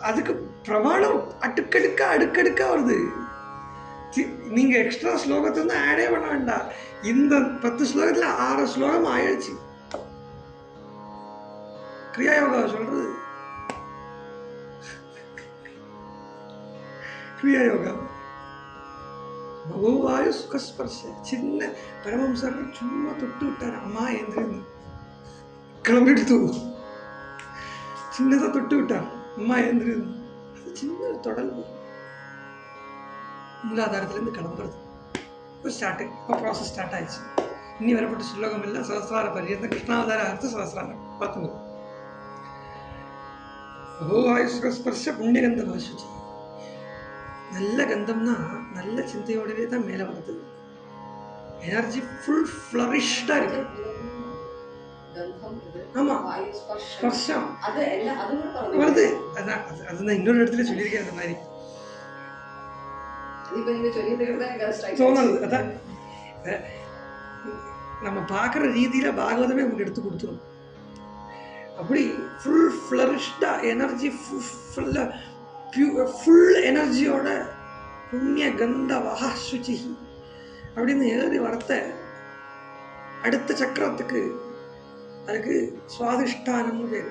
அதுக்கு பிரமாணம் அடுக்கடுக்கா வருது. நீங்கள் எக்ஸ்ட்ரா ஸ்லோகத்தை வந்து ஆடே பண்ண வேண்டாம். இந்த 10 ஸ்லோகத்தில் 6 ஸ்லோகம் ஆயிடுச்சு. கிரியா யோகா சொல்றது கிரியா யோகா பகவாயு சுகஸ்பர்ஷ. சின்ன பரமஹம்சர் சும்மா தொட்டு விட்டார், அம்மா எந்திரிந்து கிளம்பிட்டு சின்னதாக தொட்டு விட்டார், அம்மா எந்திரிந்து. அது சின்ன தொடல் மூலாதாரத்துலேருந்து கிளம்புறது இப்போ ஸ்டார்ட். இப்போ ப்ராசஸ் ஸ்டார்ட் ஆயிடுச்சு. இனி வரப்பட்ட ஸ்லோகம் எல்லாம் சஹஸ்ரார பரியந்த கிருஷ்ணாவதார அர்த்த சஹஸ்ராரம் பார்த்துங்க. பகவாயு சுகஸ்பர்ஷ புண்ணியகந்த பசுச்சி. நல்ல கந்தம்னா நல்ல சிந்தையோடவே தான் மேலே வருது. எனர்ஜி ஃபுல் ஃப்ளரிஷ்டாக இருக்கு. ஆமா, ஸ்பர்ஷம் வருது. அதுதான் இன்னொரு இடத்துல சொல்லியிருக்கேன் அந்த மாதிரி தோணுது. அதான் நம்ம பார்க்குற ரீதியில் பாகவதமே நமக்கு எடுத்து கொடுத்துரும். அப்படி ஃபுல் ஃப்ளரிஷ்டாக எனர்ஜி ஃபுல் எனர்ஜியோட புண்ணிய கந்த வகா சுச்சி அப்படின்னு ஏறி வரத்த அடுத்த சக்கரத்துக்கு அதுக்கு சுவாதிஷ்டானம்னு பேர்.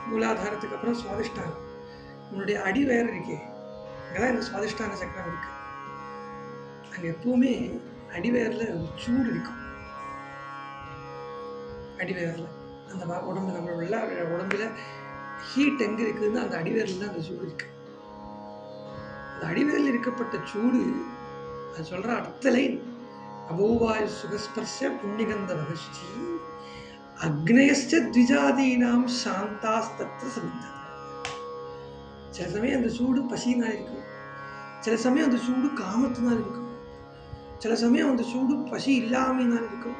மூலாதாரத்துக்கு அப்புறம் சுவாதிஷ்டானம். உன்னுடைய அடி வேறு இருக்கே, அங்கேதான் இந்த சுவாதிஷ்டான சக்கரம் இருக்கு. அங்கே எப்பவுமே அடிவேரில் ஒரு சூடு இருக்கும். அடிவேரில் அந்த உடம்பு நம்மளோட உடம்புல ஹீட் எங்கே இருக்குதுன்னு அந்த அடிவேரில் தான் அந்த சூடு இருக்கு. அந்த அடிவேரில் இருக்கப்பட்ட சூடு அது சொல்கிற அடுத்த லைன் அபோவாயு சுகஸ்பர்ஷ புண்ணிகந்த பகஸ்டி அக்னேஷ்ட த்விஜாதீனாம் சாந்தாஸ்தத்ர சமிந்தத. சில சமயம் அந்த சூடு பசியினால் இருக்கும், சில சமயம் அந்த சூடு காமத்தினால் இருக்கும், சில சமயம் அந்த சூடு பசி இல்லாமையினால் இருக்கும்,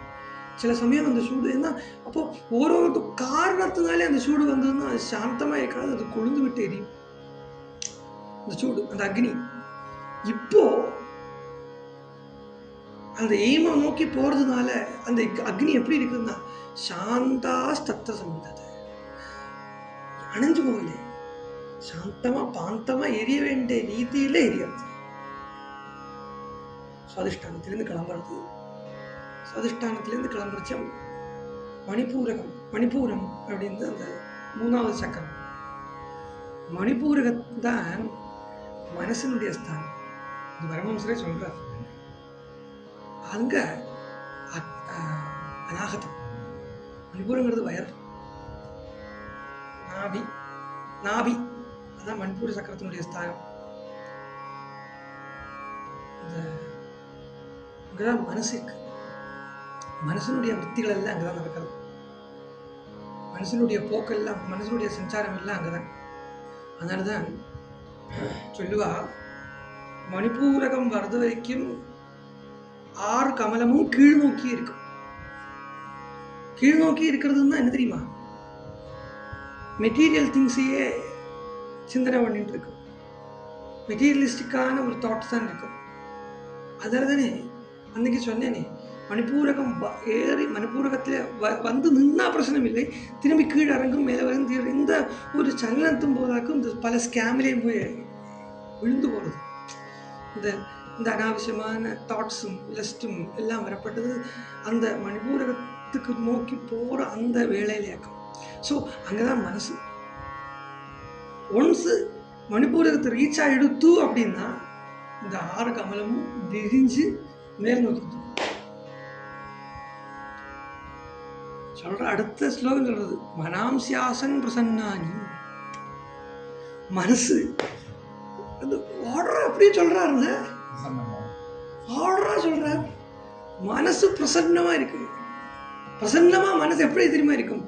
சில சமயம் அந்த சூடு என்ன அப்போ ஒரு காரணத்தினாலே அந்த சூடு வந்ததுன்னா அது சாந்தமாக இருக்காது, அது கொழுந்து விட்டு எரியும் அந்த சூடு, அந்த அக்னி. இப்போ அந்த எய்மை நோக்கி போறதுனால அந்த அக்னி எப்படி இருக்குதுன்னா சாந்தாஸ்தத்ர சமிந்தத, அணைஞ்சு போகல, சாந்தமா பாந்தமா எரிய வேண்டிய ரீதியில எரியறது. சுவாதிஷ்டானத்திலிருந்து கிளம்புறது. சுவாதிஷ்டானத்திலிருந்து கிளம்புறச்ச மணிப்பூரம் அப்படின்னு அந்த 3வது சக்கரம். மணிப்பூரகத்தான் மனசனுடைய ஸ்தானம். இந்த பரமஹம்சரே சொல்றார். அங்க அநாகதம். மணிப்பூரங்கிறது வயர், நாபி அதான் மணிப்பூர சக்கரத்தினுடைய ஸ்தானம். அங்கதான் மனசு இருக்கு. மனசனுடைய விற்த்திகள் எல்லாம் அங்கதான் நடக்கிறது. மனசனுடைய போக்கெல்லாம், மனசனுடைய சஞ்சாரம் எல்லாம் அங்கதான். அதனாலதான் சொல்லுவா, மணிப்பூரகம் வர்றது வரைக்கும் 6 கமலமும் கீழ் நோக்கி இருக்கும். கீழ் நோக்கி இருக்கிறதுன்னா என்ன தெரியுமா? மெட்டீரியல் திங்ஸையே சிந்தனை பண்ணிட்டு இருக்கும். மெட்டீரியலிஸ்டிக்கான ஒரு தாட்ஸ் தான் இருக்கும். அதில் தானே அன்னைக்கு சொன்னேனே, மணிப்பூரகம் ஏறி மணிப்பூரகத்தில் வந்து நின்னா பிரச்சனை இல்லை, திரும்பி கீழே இறங்கும் மேலே வந்து இந்த ஒரு சலனத்தும் போதாக்கும் இந்த பல ஸ்கேம்லேயும் போய் விழுந்து போகிறது. இந்த அனாவசியமான தாட்ஸும் லிஸ்ட்டும் எல்லாம் வரப்பட்டது அந்த மணிப்பூரகத்துக்கு நோக்கி போகிற அந்த வேலையிலேயாக்கும். ஸோ அங்கே தான் மனசு ஒன்ஸு மணிப்பூரகத்தை ரீச் ஆகிடுத்து அப்படின்னா இந்த 6 கமலமும் விரிஞ்சு மேல் நோக்கி சொல்ற. அடுத்த ஸ்லோகம் சொல்றது மனாம்சியாசன் பிரசன்னானி. மனசு அந்த ஆர்டர் அப்படியே சொல்றாருங்க, ஆர்டரா சொல்றாரு. மனசு பிரசன்னமா இருக்கு. பிரசன்னமா மனசு எப்படி தெரியுமா இருக்கும்?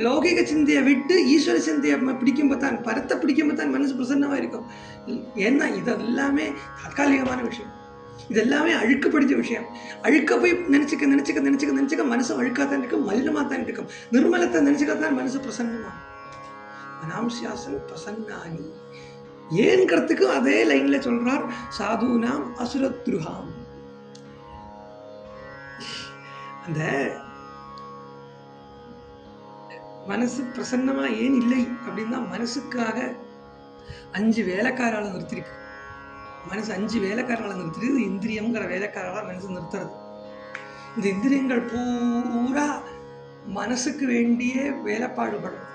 லௌகிக சிந்தையை விட்டு ஈஸ்வர சிந்தையை பிடிக்கும்போது, பரத்தை பிடிக்கும்போது மனசு பிரசன்னமா இருக்கும். ஏன்னா இது எல்லாமே தற்காலிகமான விஷயம், இது எல்லாமே அழுக்கு படித்த விஷயம். அழுக்க போய் நினைச்சுக்க மனசு அழுக்காத்தான் இருக்கும், மலினமாக தான் இருக்கும். நிர்மலத்தை நினைச்சுக்கத்தான் மனசு பிரசன்னமா. அனாம்சியாசன் பிரசன்னானி. ஏன்கிறதுக்கும் அதே லைன்ல சொல்றார், சாதுனாம் அசுரத்ருஹாம். அந்த மனசு பிரசன்னமா ஏன் இல்லை அப்படின்னா, மனசுக்காக 5 வேலைக்காரால நிறுத்திருக்கு. மனசு 5 வேலைக்காரால நிறுத்திருக்கு. இந்திரியம்ங்கிற வேலைக்காரால மனசு நிறுத்துறது. இந்த இந்திரியங்கள் பூரா மனசுக்கு வேண்டிய வேலைப்பாடுபடுறது.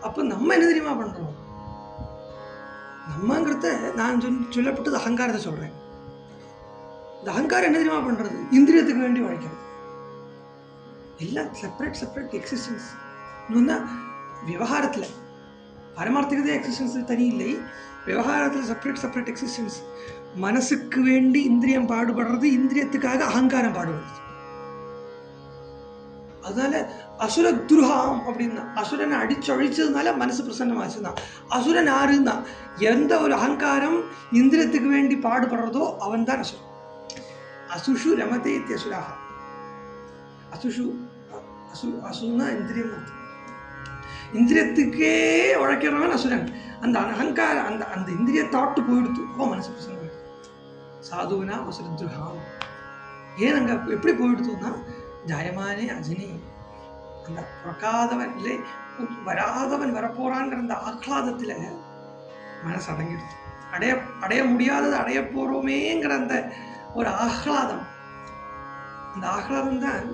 அப்ப நம்ம என்ன தெரியுமா பண்றோம்? நம்மங்கிறத நான் சொல்லப்பட்டது அகங்காரத்தை சொல்றேன். இந்த அகங்காரம் என்ன தெரியுமா பண்றது? இந்திரியத்துக்கு வேண்டி உழைக்கிறது. எல்லாம் செப்பரேட் எக்ஸிஸ்டன்ஸ். விவகாரத்துல பரமார்த்திகதே எக்ஸிஸ்டன்ஸ் தனி இல்லை. விவகாரத்தில் செப்பரேட் எக்ஸிஸ்டன்ஸ். மனசுக்கு வேண்டி இந்திரியம் பாடுபடுறது, இந்திரியத்துக்காக அகங்காரம் பாடுபடுறது. அதனால அசுர துருகாம் அப்படின்னா, அசுரனை அடிச்சொழிச்சதுனால மனசு பிரசன்னமாச்சுதான். அசுரன் யாருன்னா, எந்த ஒரு அகங்காரம் இந்திரியத்துக்கு வேண்டி பாடுபடுறதோ அவன் தான் அசுரன். அசுஷு ரமதே அசுராக. அசுஷு அசுனா இந்திரியம். இந்திரியத்துக்கே உழைக்கிறவன் அசுரன். அந்த அகங்காரம் அந்த இந்திரிய தாட்டு போயிடுத்து. அப்போ மனசு பிரசன்னம். சாதுனா அசுரத்ருகாம். ஏன் அங்க எப்படி போயிடுத்துன்னா, ஜாயமானே அஜினே, அந்த பிறக்காதவன் இல்லை வராதவன் வரப்போறாங்கிற அந்த ஆஹ்லாதத்துல மனசு அடங்கிடுது. அடைய முடியாதது அடைய போறோமேங்கிற அந்த ஒரு ஆஹ்லாதம். அந்த ஆஹ்லாதம் தான்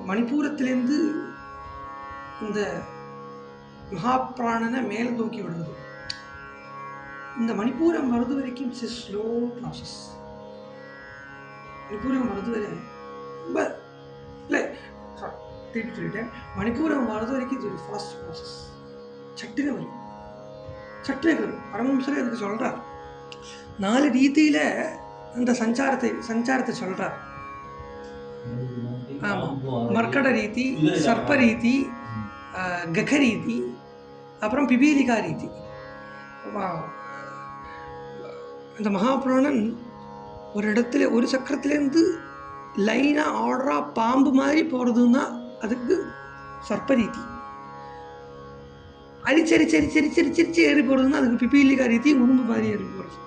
மணிப்பூரத்திலேருந்து இந்த மகாபிராணனை மேல தூக்கி விடுறது. இந்த மணிப்பூரம் வருது வரைக்கும் இட்ஸ் ஸ்லோ ப்ராசஸ். மணிப்பூரம் வருது வரை ரொம்ப இல்லை, சொல்லிட்டேன். மணிப்பூரம் வருது வரைக்கும் இது ஒரு ஃபாஸ்ட் ப்ராசஸ். சட்டுன்னு வரும், சட்டுனே வரும். பரமஹம்சரே அதுக்கு சொல்றார். 4 ரீதியில அந்த சஞ்சாரத்தை சொல்றார். ஆமாம், மர்க்கட ரீதி, சர்ப்ப ரீதி, கக ரீதி, அப்புறம் பிபீலிகா ரீதி. இந்த மகாபுராணன் ஒரு இடத்துல ஒரு சக்கரத்துலேருந்து லைனாக ஆர்டராக பாம்பு மாதிரி போகிறதுன்னா அதுக்கு சர்ப்ப ரீதி. அரிச்சரிச்சு ஏறி போகிறதுன்னா அதுக்கு பிபீலிகா ரீதி, உரும்பு மாதிரி ஏறி போகிறது.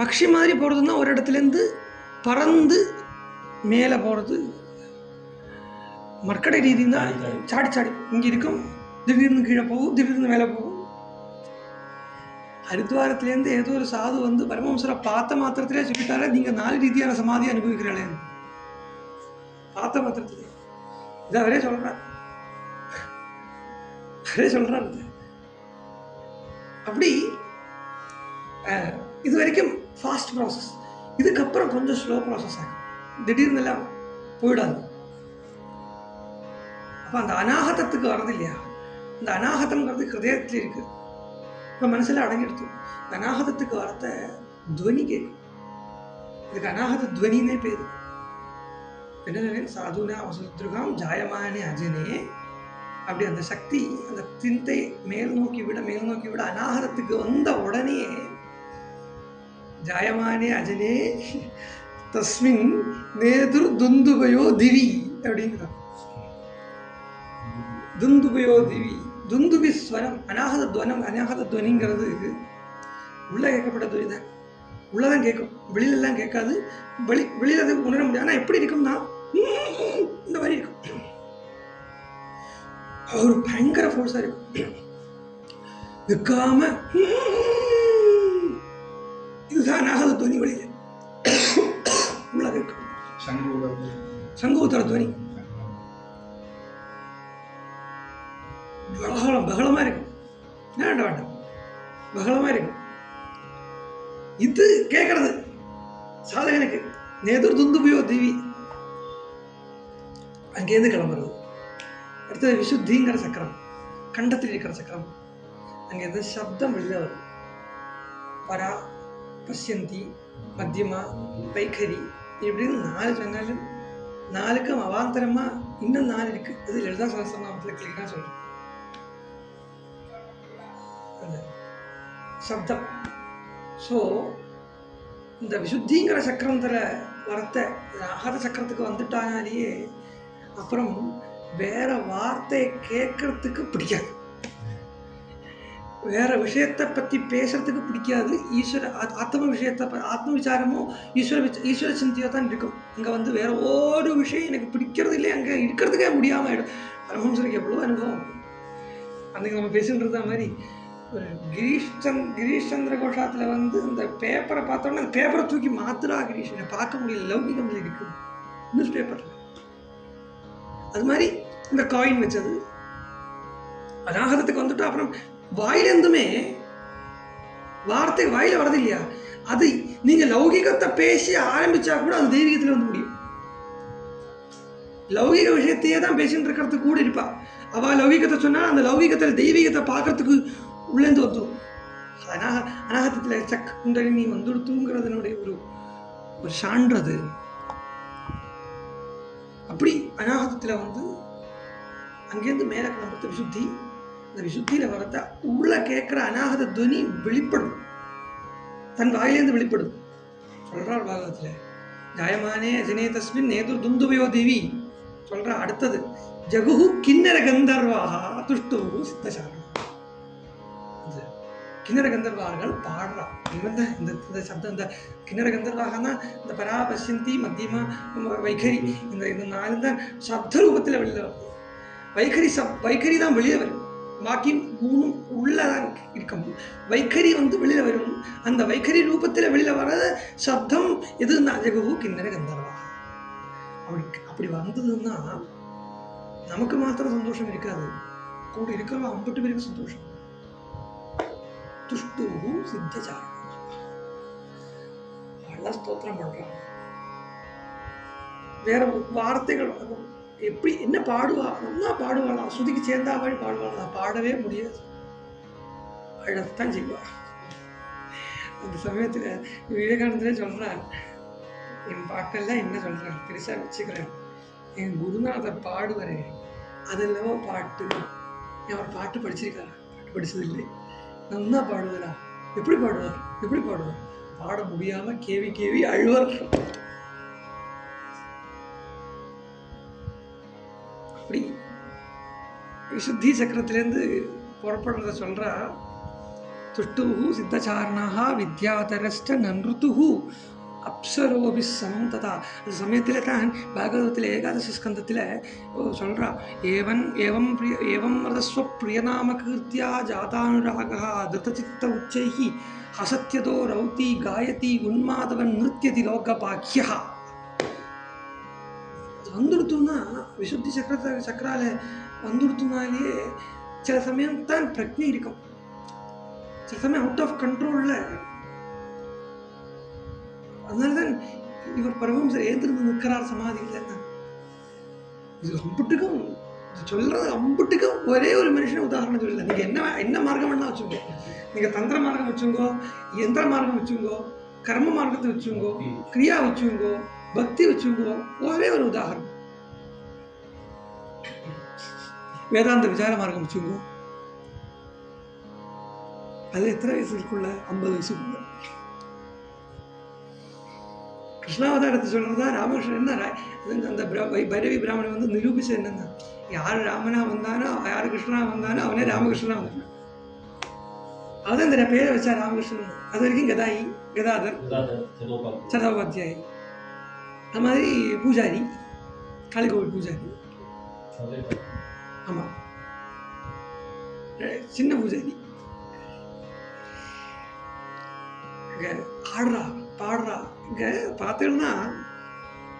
பக்ஷி மாதிரி போகிறதுன்னா ஒரு இடத்துலேருந்து பறந்து மேலே போகிறது மர்க்கடை ரீதினா. சாடி இங்கே இருக்கும், திடீர்னு கீழே போகும், திடீர்னு மேலே போகும். ஹரித்வாரத்திலேருந்து ஏதோ ஒரு சாது வந்து பரமஹம்சரை பார்த்த மாத்திரத்திலே சொல்லிட்டாரு, நீங்கள் 4 ரீதியான சமாதி அனுபவிக்கிறீங்களே. பார்த்த மாத்திரத்திலே இதை அவரே சொல்றார். அப்படி இது வரைக்கும் ஃபாஸ்ட் ப்ராசஸ். இதுக்கப்புறம் கொஞ்சம் ஸ்லோ ப்ராசஸ் ஆகும். திடீர்னு எல்லாம் போயிடாது. அப்போ அந்த அநாகதத்துக்கு வர்றது இல்லையா, இந்த அநாகதம்ங்கிறது ஹிருதயத்தில் இருக்கு, இப்போ மனசில் அடங்கிடுத்து. இந்த அநாகதத்துக்கு வரத்த துவனி கேட்கும். இதுக்கு அநாகத துவனின்னே பேரு. என்ன சாதுனா அசுரத்ருகாம் ஜாயமானே அஜனே. அப்படி அந்த சக்தி, அந்த சிந்தை மேல் நோக்கி விட அநாகதத்துக்கு வந்த உடனே ஜாயமானே அஜனே தஸ்மின் நேதுர் துந்துபயோ திவி அப்படிங்கிறார். துந்துபயோ திவி, துந்துபி ஸ்வரம், அநாகத துவனம். அநாகத துவனிங்கிறது உள்ள கேட்கப்பட்ட துவனி தான். உள்ளதான் கேட்கும், வெளியிலலாம் கேட்காது. வெளியில் அது உணர முடியாது. ஆனால் எப்படி இருக்கும்னா இந்த மாதிரி இருக்கும். ஒரு பயங்கர ஃபோர்ஸா இருக்கும். வைக்காம இதுதான் அநாகத துவனி. வெளியில உள்ள கேட்கும். சங்கூத்தர துவனி பகலமா இருக்கும். வேண்டாம், பகலமா இருக்கும். இது கேட்கறது சாதகனுக்கு. நேதுர் துந்துபயோ திவி, அங்கேருந்து கிளம்புறது. அடுத்தது விசுத்திங்கிற சக்கரம், கண்டத்தில் இருக்கிற சக்கரம். அங்கேருந்து சப்தம் வெளியில வரும். பரா, பஷ்யந்தி, மத்தியமா, வைகரி, இப்படின்னு 4 சொன்னாலும் 4க்கும் அவாந்தரமா இன்னும் 4 இருக்கு. அது லலிதா சகஸ்ரநாமத்தில் கிளியரா சொல்றேன். சப்தம். ஸோ இந்த விசுத்திங்கிற சக்கரத்தில் வரத்த ஆகாத சக்கரத்துக்கு வந்துட்டானாலேயே அப்புறம் வேற வார்த்தையை கேட்கறதுக்கு பிடிக்காது, வேற விஷயத்தை பற்றி பேசுறதுக்கு பிடிக்காது. ஈஸ்வர ஆத்ம விஷயத்தை ஆத்ம விசாரமோ ஈஸ்வர சிந்தையோ தான் இருக்கும். அங்கே வந்து வேற ஒரு விஷயம் எனக்கு பிடிக்கிறது இல்லை, அங்கே இருக்கிறதுக்கே முடியாமல் ஆகிடும். பரமஹம்சருக்கு எவ்வளோ அனுபவம். அன்றைக்கி நம்ம பேசிட்டு இருந்த மாதிரி ஒரு கிரீஷ் சந்திர கோஷாத்தில் வந்து இந்த பேப்பரை பார்த்தோன்னா அந்த பேப்பரை தூக்கி மாத்துறா கிரீஷ், என்னை பார்க்க முடியல, லௌகிகம் இருக்கு நியூஸ் பேப்பரில். அது மாதிரி இந்த காயின் வச்சது அநாகதத்துக்கு வந்துட்டு அப்புறம் வாயிலிருந்துமே வார்த்தை வாயில வரது இல்லையா, அது நீங்க லௌகிகத்தை பேசி ஆரம்பிச்சா கூட அது தெய்வீகத்துல வந்து முடியும். லௌகிக விஷயத்தையே தான் பேசிட்டு இருக்கிறதுக்கு கூட இருப்பா. அவ லௌகிகத்தை சொன்னா அந்த லௌகிகத்தில் தெய்வீகத்தை பார்க்கறதுக்கு உள்ளேந்து வந்துடும். அநாகத்துல சக் குண்டலினி வந்துடுத்துங்கிறதுனுடைய ஒரு சான்றது. அப்படி அநாகத்துல வந்து அங்கேருந்து மேலே கிளம்புறது விசுத்தி. அந்த விசுத்தியில வரத உள்ள கேட்கிற அநாகத துவனி வெளிப்படும், தன் வாயிலேருந்து வெளிப்படும். சொல்றாள் பாகவத்துல, ஜாயமானே அஜனே தஸ்மின் நேது துந்துபயோ தேவி சொல்றா. அடுத்தது ஜகுஹு கிண்ணர கந்தர்வாக துஷ்டு சித்தசாரணம். கிண்ணர கந்தர்வார்கள் பாடுறா. இந்த சப்தம், இந்த கிண்ணர கந்தர்வாகனா இந்த பராபசியந்தி மத்தியமா வைகரி, இந்த நாலு தான் சப்த ரூபத்தில் வெளியில் வருது. வைகரி தான் வெளியே வரும், பாக்கி மூணும் உள்ளதான் இருக்கும். வைகரி வந்து வெளியில வரும். அந்த வைகரி ரூபத்தில் வெளியில வர சப்தம் எதுன்னா ஜகுஹு கிண்ணர கந்தர்வா. அப்படி வந்ததுன்னா நமக்கு மாத்திரம் சந்தோஷம் இருக்காது, கூட இருக்கிற 50 பேருக்கு சந்தோஷம். துஷ்டு சித்தசாரணம் நல்லா ஸ்தோத்திரம் பண்றாங்க. வேற வார்த்தைகள் எப்படி என்ன பாடுவா, நல்லா பாடுவாளா, சுதிக்கு சேர்ந்தா மாதிரி பாடுவாளா, பாடவே முடியாது, அழத்தான் செய்வா. அந்த சமயத்துல விவேகானந்தரே சொல்றார், என் பாட்டெல்லாம் என்ன சொல்றேன் பெருசா வச்சுக்கிறேன், என் குருநாதர் பாடுவாரு அதெல்லாமோ பாட்டு. அவர் பாட்டு படிச்சிருக்காரா? பாட்டு படிச்சதில்லை. நல்லா பாடுவாரா? எப்படி பாடுவார்? பாட முடியாம கேவி அழுவார். அப்படி விசுத்தி சக்கரத்திலேருந்து புறப்படுறத சொல்றா. துஷ்டுஹு சித்தசாரணாக வித்யாதரஸ்ட நன்ருத்துஹு அப்சரோபி சமம் ததா. அந்த சமயத்தில் தான் பாகவதத்தில் ஏகாதசி ஸ்கந்தத்தில் சொல்கிறா, ஏவம் ரதஸ்வ பிரியநாம கீர்த்தியா ஜாதானுராகா திருதசித்த உச்சைஹி ஹசத்யதோ ரௌதி காயதி உன்மாதவன் நிருத்தியதி லோகபாக்கியா. அது வந்துடுத்துன்னா விசுத்தி சக்கரால வந்துடுத்துனாலே சில சமயம் தான் பிரக்ஞை இருக்கும், சில சமயம் அவுட் ஆஃப் கண்ட்ரோல்ல. அதனால்தான் இவர் பரமஹம்சர் எழுந்திருந்து நிற்கிறார் சமாதியில். இது அம்புட்டுக்கும் சொல்றது அம்புட்டுக்கும் ஒரே ஒரு மனுஷனை உதாரணம் சொல்லல. நீங்க என்ன மார்க்கம் வேணா வச்சுக்கோ, நீங்க தந்திர மார்க்கம் வச்சுங்கோ, யந்திர மார்க்கம் வச்சுங்கோ, கர்ம மார்க்கத்தை வச்சுங்கோ, கிரியா வச்சுங்கோ, பக்தி வச்சுங்கோ, ஒரே ஒரு உதாரணம். வேதாந்த விசார மார்க்கம் வச்சுங்கோ, அது எத்தனை வயசுக்குள்ள? 50 வயசுக்குள்ள. கிருஷ்ணாவதாரத்தை சொல்றதா ராமகிருஷ்ணன் என்ன அந்த பைரவி பிராமணன் வந்து நிரூபிச்சது என்னன்னா, யார் ராமனா வந்தானோ யார் கிருஷ்ணனா வந்தானோ அவனே ராமகிருஷ்ணனா வந்தான். அதுதான் இந்த பேரை வச்சா ராமகிருஷ்ணன். அது வரைக்கும் கதாதர் சதோபாத்தியாயி, அது மாதிரி பூஜாரி, காளிகோவில் பூஜாரி. ஆமா, சின்ன பூஜாரி. ஆடுறா பாடுறா. இங்க பார்த்தீங்கன்னா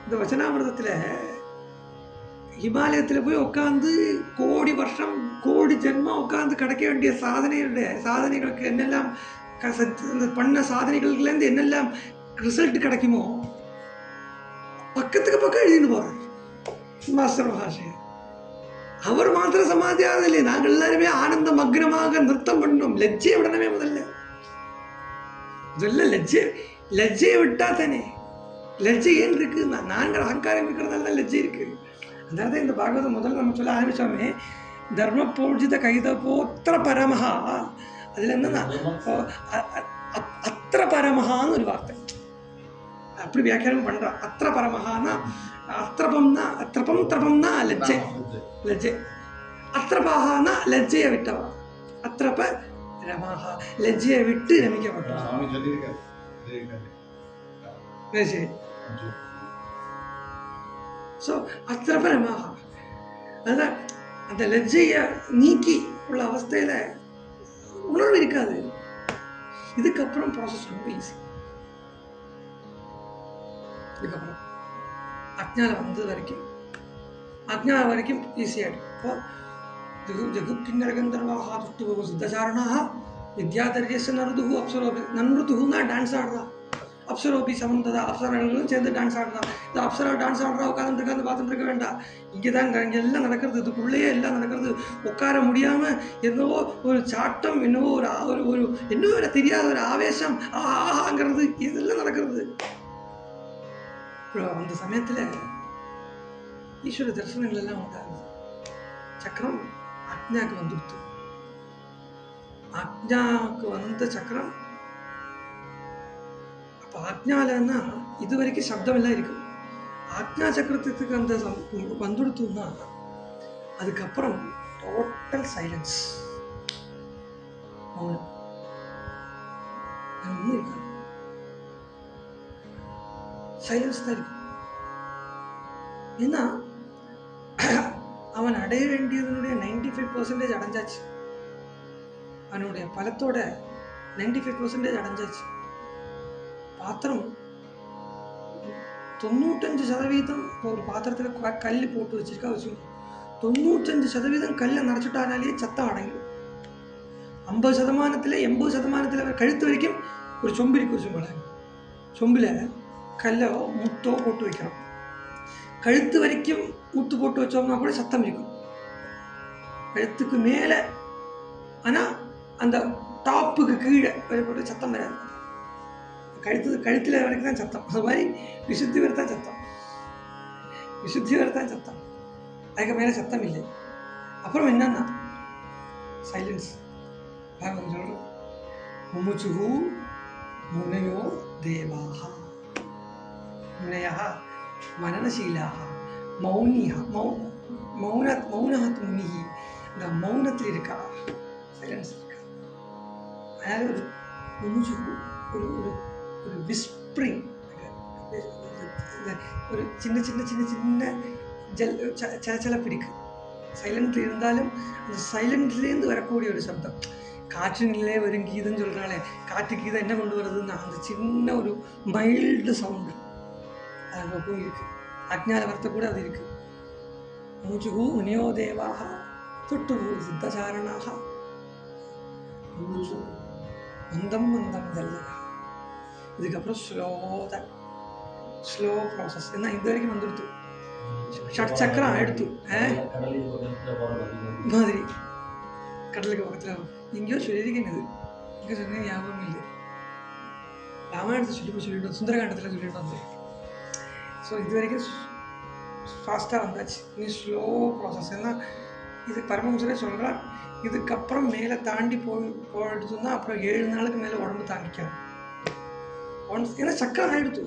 இந்த வச்சனாமிரதத்தில் ஹிமாலயத்தில் போய் உட்காந்து கோடி வருஷம் கோடி ஜென்மா உட்காந்து கிடைக்க வேண்டிய சாதனைகளுக்கு என்னெல்லாம் பண்ண சாதனைகள்லேருந்து என்னெல்லாம் ரிசல்ட் கிடைக்குமோ பக்கத்துக்கு பக்கம் எழுதிட்டு போறார் மாஸ்டர் மகாஷயர். அவர் மாத்திரம் சமாதி ஆகுது இல்லையே, நாங்கள் எல்லாருமே ஆனந்த மக்னமாக நிறுத்தம் பண்ணோம். லெஜ்ஜையை விடணுமே முதல்ல. லெஜ்ஜையை விட்டா தானே. லெஜ்ஜை ஏன் இருக்கு? நாங்கள் அகங்காரம் இருக்கிறதால லெஜ்ஜை இருக்கு. அதனால இந்த பாகவதம் முதல்ல நம்ம சொல்ல ஆரம்பிச்சோமே, தர்ம பூஜித கைதபோத்திர பரமஹா. அதுல என்னன்னா அத்திர பரமஹான்னு ஒரு வார்த்தை. அப்படி வியாக்கியானம் பண்றான். அத்திர பரமஹானா அத்திரபம்னா அத்திரபம் திரபம்னா லஜ்ஜை லஜ்ஜை, அத்திரபாகானா லஜ்ஜையை விட்டவா, அத்திரப ரமாஹா லஜ்ஜையை விட்டு ரமிக்கப்பட்டவா. சரி, ஸோ அத்திரப ரமாஹா அதான் அந்த லஜ்ஜையை நீக்கி உள்ள அவஸ்தையில உணர்வு இருக்காது. இதுக்கப்புறம் ப்ராசஸ் ரொம்ப ஈஸி. இதுக்கப்புறம் அஜ்ஞானம் வந்தது வரைக்கும் அஜ்ஞானம் வரைக்கும் ஈஸியாகிடும். இப்போ ஜகு கிண்ணரகந்தர்வாக துஷ்டு சித்தசாரணாக வித்யாதர்யச நருதுகு அப்சரோபி. நன்ருதுகுன்னா டான்ஸ் ஆடுறா, அப்சரோபி சமந்ததா அப்சரங்களும் சேர்ந்து டான்ஸ் ஆடுறா. இந்த அப்சரா டான்ஸ் ஆடுறா உட்காந்துட்டு பார்த்துட்டு இருக்க வேண்டாம். இங்கே தான் இங்கே எல்லாம் நடக்கிறது, இதுக்குள்ளேயே எல்லாம் நடக்கிறது. உட்கார முடியாமல் என்னவோ ஒரு சாட்டம், என்னவோ ஒரு என்னவோ தெரியாத ஒரு ஆவேசம், ஆஹாங்கிறது இதெல்லாம் நடக்கிறது. அந்த சமயத்தில் ஈஸ்வர தரிசனங்கள் எல்லாம் உண்டாகுது. சக்கரம் அக்ஞாக்கு வந்துடுத்து. அக்ஞாக்கு வந்த சக்கரம் அப்போ ஆக்ஞாலன்னா இது வரைக்கும் சப்தம் எல்லாம் இருக்கு. ஆக்ஞா சக்கரத்துக்கு அந்த வந்துடுத்துன்னா அதுக்கப்புறம் டோட்டல் சைலன்ஸ், மௌனம், ஒன்றும் இருக்காது. சைலன்ஸ் தான் இருக்கும். ஏன்னா அவன் அடைய வேண்டியதனுடைய 95% அடைஞ்சாச்சு. அவனுடைய பலத்தோட 95% அடைஞ்சாச்சு. பாத்திரம் 95% ஒரு பாத்திரத்தில் கல் போட்டு வச்சிருக்கா வச்சுக்கணும். 95% கல்லை நிறச்சுட்டானாலே சத்தம் அடங்கிடும். 50%, 80% கழுத்து வரைக்கும் ஒரு சொம்பு இருக்கு வச்சுக்கோங்களேன். சொம்பில் கல்லோ முத்தோ போட்டு வைக்கிறோம். கழுத்து வரைக்கும் முத்து போட்டு வச்சோம்னா கூட சத்தம் இருக்கும். கழுத்துக்கு மேலே ஆனால் அந்த டாப்புக்கு கீழே போட்டு சத்தம் வராது. கழுத்தில் வரைக்கும் தான் சத்தம். அது மாதிரி விசுத்தி வரை தான் சத்தம், விசுத்தி வரை தான் சத்தம். அதுக்கு மேலே சத்தம் இல்லை. அப்புறம் என்னன்னா சைலன்ஸ். பாகவதம் சொல்கிறோம், முமுச்சுகு முனையோ தேவாஹா முனையா மனநசீலாக மௌனியா மௌனத் முனிகி. இந்த மௌனத்தில் இருக்கா, சைலன்ஸ் இருக்கா. அதாவது ஒரு முமுச்சுகு ஒரு ஒரு விஸ்ப்ரிங், ஒரு சின்ன சின்ன சின்ன சின்ன சலச்சலப்பு இருக்கு. சைலண்ட்ல இருந்தாலும் அந்த சைலண்ட்லேருந்து வரக்கூடிய ஒரு சப்தம். காற்றினிலே வரும் கீதம்னு சொல்கிறாளே, காற்று கீதம் என்ன கொண்டு வருதுன்னா அந்த சின்ன ஒரு மைல்டு சவுண்டு அது இருக்கு. அஜ்ஞான வார்த்தை கூட அது இருக்கு. மூச்சுகு முனியோ தேவாக தொட்டு சித்தசாரணாக மந்தம் மந்தம் ஜல்லதா. இதுக்கப்புறம் ஸ்லோ ப்ராசஸ். என்ன இது வரைக்கும் வந்துடுத்து, ஷட் சக்கரம் ஆயிடுத்து மாதிரி. கடலுக்கு பக்கத்தில் எங்கேயோ சொல்லியிருக்கேன், இங்கே சொன்னேன் ஞாபகம் இல்லை. ராமாயணத்தை சொல்லிட்டு சுந்தரகாண்டத்தில் சொல்லிட்டு வந்தேன். ஸோ இது வரைக்கும் ஃபாஸ்ட்டாக வந்தாச்சு. நீ ஸ்லோ ப்ராசஸ். ஏன்னா இது பரமஹம்சரே சொல்கிறார், இதுக்கப்புறம் மேலே தாண்டி போயிடுச்சுன்னா அப்புறம் 7 நாளுக்கு மேலே உடம்பு தாங்கிக்காது. ஏன்னா சக்கரம் ஆகிடுச்சு,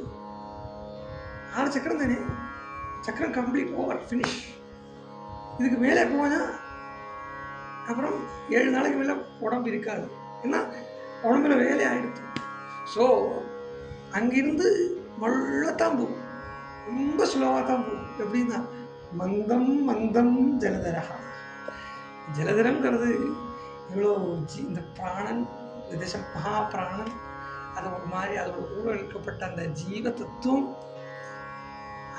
6 சக்கரம் தானே, சக்கரம் கம்ப்ளீட் ஓவர் ஃபினிஷ். இதுக்கு மேலே போனால் அப்புறம் 7 நாளைக்கு மேலே உடம்பு இருக்காது. ஏன்னா உடம்புல வேலை ஆகிடுச்சு. ஸோ அங்கிருந்து மொள்ளத்தான் போகும், ரொம்ப ஸ்லோவாக தான் போகும். எப்படின்னா மந்தம் மந்தம் ஜலதரகா. ஜலதரங்கிறது இவ்வளோ இந்த பிராணன், இந்த தேச மகா பிராணன், அதை ஒரு மாதிரி அதோட ஊழலிக்கப்பட்ட அந்த ஜீவ தத்துவம்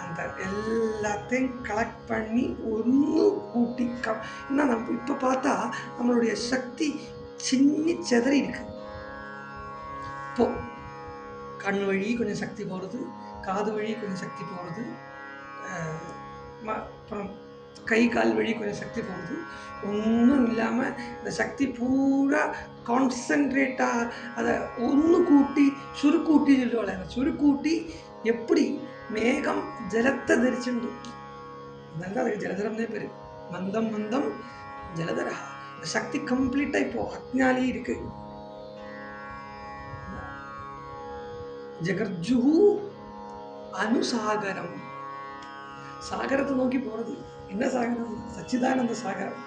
அந்த எல்லாத்தையும் கலெக்ட் பண்ணி ஒன்று கூட்டி ஏன்னா நம்ம இப்போ பார்த்தா நம்மளுடைய சக்தி சின்னி செதறி இருக்கு. இப்போ கண் வழி கொஞ்சம் சக்தி போகிறது, காது வழி கொஞ்சம் சக்தி போகிறது, அப்புறம் கை கால் வழி கொஞ்சம் சக்தி போகிறது. ஒன்றும் இல்லாமல் இந்த சக்தி பூரா கான்சன்ட்ரேட்டாக அதை ஒன்று கூட்டி சுருக்கூட்டி சொல்லுவாள். அந்த சுருக்கூட்டி எப்படி மேகம் ஜலத்தை தரிச்சுண்டு, அதனால அதுக்கு ஜலதரம்னே பேர். மந்தம் மந்தம் ஜலதரா. இந்த சக்தி கம்ப்ளீட்டாக இப்போ அக்ஞாலி இருக்கு. ஜகர்ஜுஹு அனுசாகரம். சாகரத்தை நோக்கி போறது. என்ன சாகரம்? சச்சிதானந்த சாகரம்.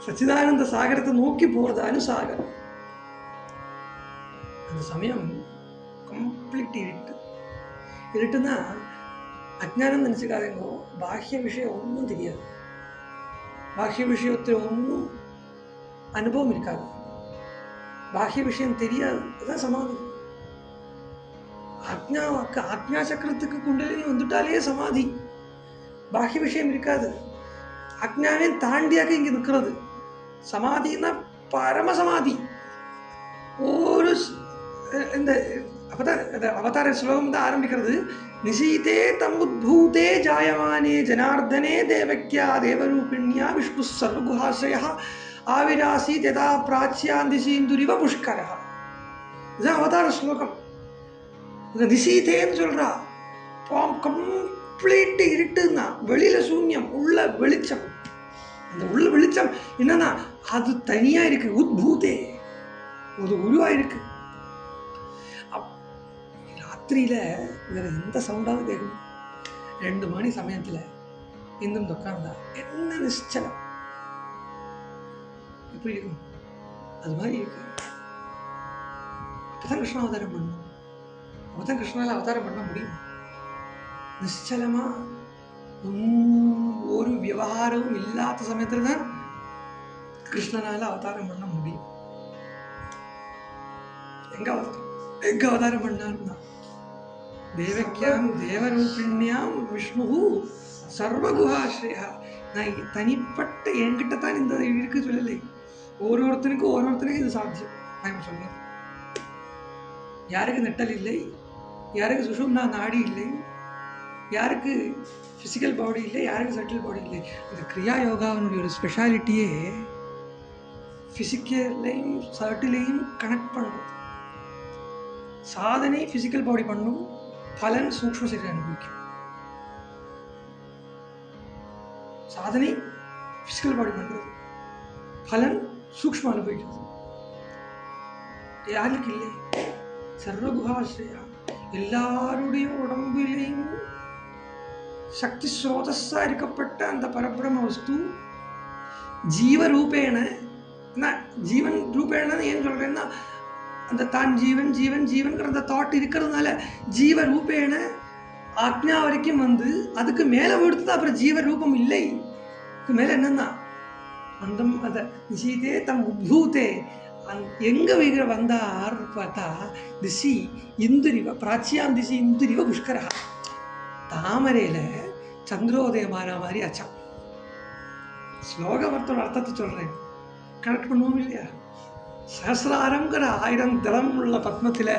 சச்சிதானந்த சாகரத்தை நோக்கி போறது அனுசாகரம். அந்த சமயம் கம்ப்ளீட் இருட்டு. இருட்டுன்னா அஜ்ஞானம் நினச்சிக்காதேங்கோ, பாஹ்ய விஷயம் ஒன்றும் தெரியாது. பாஹ்ய விஷயத்தில் ஒன்றும் அனுபவம் இருக்காது. பாஹ்ய விஷயம் தெரியாது. அதுதான் சமாதி. ஆக்ஞா சக்கரத்துக்கு குண்டலினி வந்துட்டாலே சமாதி. பாஹ்ய விஷயம் இருக்காது. அக்ஞாவே தாண்டியாக இங்கே நிற்கிறது. சமாதின்னா பரமசமாதி. ஒரு இந்த அவதார ஸ்லோகம் தான் ஆரம்பிக்கிறது. நிசீதே தமுத்பூதே ஜாயமானே ஜனார்தனே தேவக்யா தேவரூபிண்யா விஷ்ணு சர்வகுஹாஸ்ரயா ஆவிராசீத் யதா பிராச்சியாந்திசீந்துரிவ புஷ்கரா. இதுதான் அவதார ஸ்லோகம். இந்த நிசீதேன்னு சொல்றா. கம்ப்ளீட் இருட்டுன்னா வெளியில சூன்யம், உள்ள வெளிச்சம். அந்த உள்ள வெளிச்சம் என்னன்னா அது தனியா இருக்கு. உத்பூதே ஒரு உருவா இருக்கு. ராத்திரியில வேற எந்த சவுண்டாவது கேட்கணும். 2 மணி சமயத்துல இந்த உட்கார்ந்தா என்ன நிச்சலம் எப்படி இருக்கும்? அது மாதிரி இருக்கு. அப்பதான் கிருஷ்ண அவதாரம் பண்ணணும். அப்பதான் கிருஷ்ணால அவதாரம் பண்ண முடியும். நிச்சலமா ஒரு விவகாரமும் இல்லாத சமயத்துல தான் கிருஷ்ணனால அவதாரம் பண்ண முடியும். எங்க அவதாரம் பண்ணாருன்னா தேவக்கியாம் தேவரூபிண்யாம் விஷ்ணு சர்வகுஹாஸ்ரயா. நான் தனிப்பட்ட என்கிட்ட தான் இந்த இருக்கு சொல்லலை. ஒருத்தனுக்கும் இது சாத்தியம். நான் சொன்னது யாருக்கு நெட்டல் இல்லை, யாருக்கு சுஷும்னா நாடி இல்லை, யாருக்கு ஃபிசிக்கல் பாடி இல்லை, யாருக்கு சட்டில் பாடி இல்லை. இந்த கிரியா யோகாவினுடைய ஒரு ஸ்பெஷாலிட்டியே ஃபிசிக்கலையும் சட்டிலையும் கனெக்ட் பண்ணுறது. சாதனை ஃபிசிக்கல் பாடி பண்ணும், பலன் சூக்ஷ்ம சரீரம் அனுபவிக்கும். சாதனை ஃபிசிக்கல் பாடி பண்றது, பலன் சூக்ஷ்ம அனுபவிக்கிறது. யாருக்கு இல்லை? சர்வகுஹாஸ்ரயா. எல்லாருடைய உடம்பிலையும் சக்தி ஸ்ரோதஸா இருக்கப்பட்ட அந்த பரபிரம வஸ்து ஜீவரூபேண. ஜீவன் ரூபேணன்னு ஏன் சொல்றேன்னா அந்த தான் ஜீவன் ஜீவன் ஜீவன்கிற அந்த தாட் இருக்கிறதுனால ஜீவ ரூபேண ஆக்ஞா வரைக்கும் வந்து அதுக்கு மேலே விடுத்து அப்புறம் ஜீவ ரூபம் இல்லை. அதுக்கு மேலே என்னன்னா அந்த அதை நிசீதே தம் உத்பூதே. எங்க வைக்கிற வந்தார் பார்த்தா திசி இந்துரிவ பிராச்சியாம் திசி இந்துரிவ புஷ்கரா. தாமரையில சந்திரோதயமான மாதிரி ஆச்சான். ஸ்லோகவர்த்தோட அர்த்தத்தை சொல்றேன், கனெக்ட் பண்ணுவோம் இல்லையா? சஹசிராரங்கிற 1000 தளம் உள்ள பத்மத்துல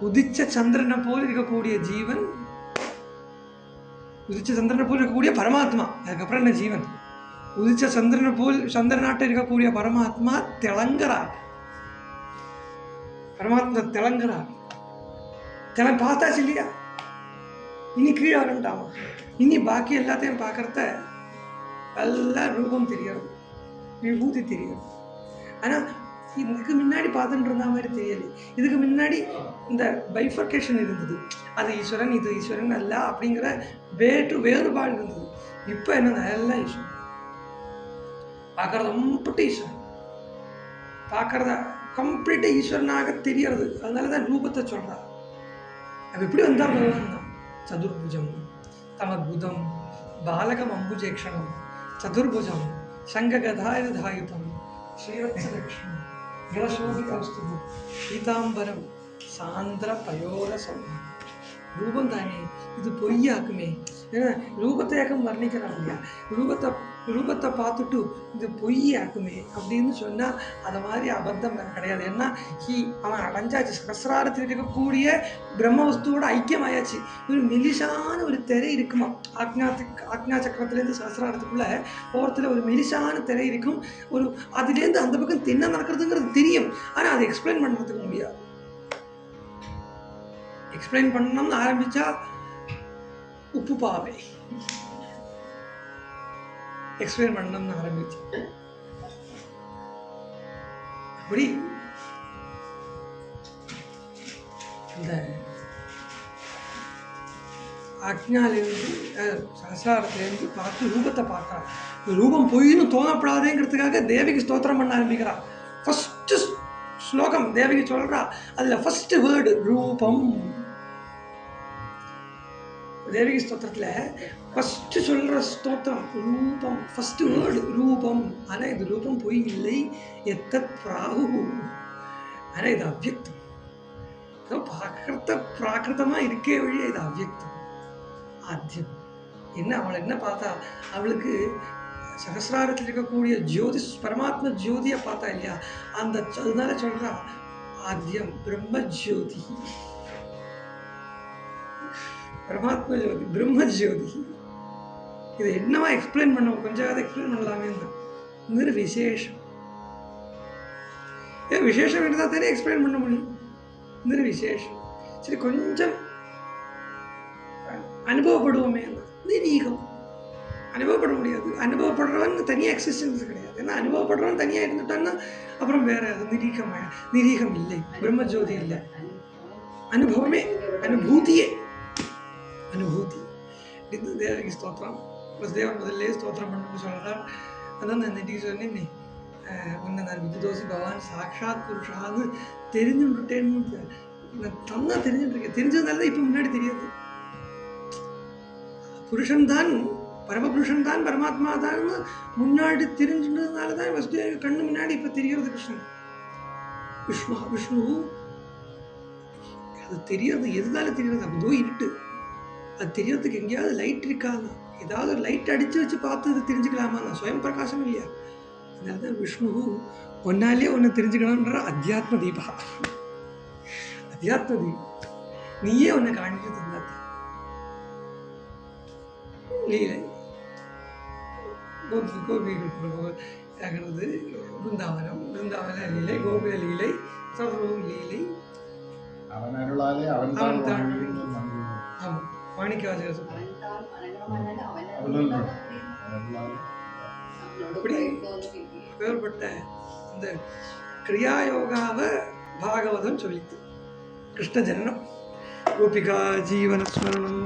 உதிச்ச சந்திரனை போல் இருக்கக்கூடிய ஜீவன், உதிச்ச சந்திரனை போல் இருக்கக்கூடிய பரமாத்மா. அதுக்கப்புறம் என்ன ஜீவன்? உதிச்ச சந்திரனை போல் சந்திரநாட்டை இருக்கக்கூடிய பரமாத்மா திளங்குறார். பரமாத்மா திளங்குறார். பார்த்தாச்சு இல்லையா? இனி கீழே வரண்டாமா? இனி பாக்கி எல்லாத்தையும் பார்க்கறத எல்லா ரூபம் தெரியாது, விபூதி தெரியாது. ஆனால் இதுக்கு முன்னாடி பார்த்துட்டு இருந்த மாதிரி தெரியலை. இதுக்கு முன்னாடி இந்த பைஃபர்கேஷன் இருந்தது. அது ஈஸ்வரன், இது ஈஸ்வரன் அல்ல அப்படிங்கிற வேறுபாடு இருந்தது. இப்போ என்ன எல்லாம் ஈஸ்வரன். பார்க்கறது ரொம்ப ஈஸ்வரன், பார்க்கறத கம்ப்ளீட்டாக ஈஸ்வரனாக தெரியறது. அதனால தான் ரூபத்தை சொல்கிறார். அது எப்படி வந்தால் பகவான் தான் சதுர்புஜம் தமத்புதம் பாலகம் அம்புஜேக்ஷணம் சதுர்புஜம் சங்ககதாயுதாயுதம் ஸ்ரீவத்சலக்ஷ்மி ஜலசோபிகாஸ்து பீதாம்பரம் சாந்திர பயோரசம். ரூபம் தானே இது பொய்யாக்குமே. ஏன்னா ரூபத்தையாக்கம் வர்ணிக்கிறான் இல்லையா? ரூபத்தை பார்த்துட்டு இது பொய்யாக்குமே அப்படின்னு சொன்னால் அது மாதிரி அபத்தம் கிடையாது. ஏன்னா அவன் அடைஞ்சாச்சு, சகசிராரத்தில் இருக்கக்கூடிய பிரம்மவஸ்துவோட ஐக்கியம் ஆயாச்சு. ஒரு மெலிசான ஒரு திரை இருக்குமா ஆக்ஞா சக்கரத்துலேருந்து சகசிராரத்துக்குள்ள ஓரத்தில் ஒரு மெலிசான திரை இருக்கும். ஒரு அதுலேருந்து அந்த பக்கம் என்ன நடக்கிறதுங்கிறது தெரியும். ஆனால் அதை எக்ஸ்பிளைன் பண்ணுறதுக்கு முடியாது. எக்ஸ்பிளைன் பண்ணணும்னு ஆரம்பிச்சா உப்பு பாவை எக்ஸ்பிளைன் பண்ணணும்னு ஆரம்பிச்சு அப்படி இந்த அக்ஞாலேருந்து சகசாரத்துலேருந்து பார்த்து ரூபத்தை பார்த்தா ரூபம் பொய்னு தோணப்படாதேங்கிறதுக்காக தேவிக்கு ஸ்தோத்திரம் பண்ண ஆரம்பிக்கிறா. ஃபஸ்ட்டு ஸ்லோகம் தேவிக்கு சொல்கிறா, அதில் ஃபஸ்ட்டு வேர்டு ரூபம். தேவிக்கு ஸ்தோத்திரத்தில் ஃபஸ்ட்டு சொல்கிற ஸ்தோத்திரம் ரூபம், ஃபஸ்ட்டு வேர்டு ரூபம். ஆனால் இது ரூபம் பொய் இல்லை, எத்தத் பிராகு. ஆனால் இது அவ்யக்தம். பிராகிருத்தமாக இருக்கே வழியே இது அவ்யக்தம். ஆத்தியம் என்ன, அவளை என்ன பார்த்தா, அவளுக்கு சகசிராரத்தில் இருக்கக்கூடிய ஜோதி பரமாத்ம ஜோதியை பார்த்தா இல்லையா, அந்த அதனால சொல்றா ஆத்தியம் பிரம்ம ஜோதி, பரமாத்ம ஜோதி பிரம்ம ஜோதி. இதை என்னவா எக்ஸ்பிளைன் பண்ண, கொஞ்சம் எக்ஸ்பிளைன் பண்ணலாமே தான். நிர்விசேஷம். ஏன் விசேஷம் இருந்தால் தானே எக்ஸ்பிளைன் பண்ண முடியும். நிர்விசேஷம். சரி, கொஞ்சம் அனுபவப்படுவோமே. நிரீகம். அனுபவப்பட முடியாது. அனுபவப்படுறவன் தனியாக எக்ஸிஸ்டன்ஸ் கிடையாது. ஏன்னா அனுபவப்படுறவன் தனியாக இருந்துட்டான்னா அப்புறம் வேற அது நிரீகம். நிரீகம் இல்லை, பிரம்மஜோதி இல்லை. அனுபவமே, அனுபூதியே, அனுபூதி. இது தேவகி ஸ்தோத்திரம். தேவன் முதல்ல ஸ்தோத்திரம் பண்ணணும்னு சொல்கிறார். அதான் நான் இன்னைக்கு சொன்னேன், உன்னை நான் விதுதோசி பகவான் சாட்சாத் புருஷான்னு தெரிஞ்சுட்டேன்னு நான் தந்தா தெரிஞ்சுட்டுருக்கேன். தெரிஞ்சதுனால தான் இப்போ முன்னாடி தெரியாது. புருஷன் தான், பரமபுருஷன் தான், பரமாத்மா தான் முன்னாடி தெரிஞ்சுன்றதுனால தான் வசுதேவ கண்ணு முன்னாடி இப்போ தெரிகிறது கிருஷ்ணன். விஷ்ணு அது தெரியறது எதுனால தெரியாது? அதோ இருட்டு. அது தெரியறதுக்கு எங்கேயாவது லைட் இருக்காது. ஏதாவது ஒரு லைட் அடித்து வச்சு பார்த்து அது தெரிஞ்சுக்கலாமா? நான் சுயம் பிரகாசம் இல்லையா? அதனால தான் விஷ்ணு ஒன்னாலே ஒன்று தெரிஞ்சுக்கணுன்ற அத்தியாத்ம தீபா. அத்தியாத்ம தீபம் நீயே ஒன்றை காணிச்சு தந்தாத்த லீலை. கோபிகிறது பிருந்தாவனம், பிருந்தாவன லீலை, கோகுல லீலை, சர்வ லீலை. அவன் அருளாலே அவன் தான். ஆமாம், மாணிக்கவாசகர் அப்படி பேர்பட்ட இந்த கிரியாயோகாவை பாகவதம் சொல்லித்து. கிருஷ்ண ஜனனம், கோபிகா ஜீவன ஸ்மரணம்.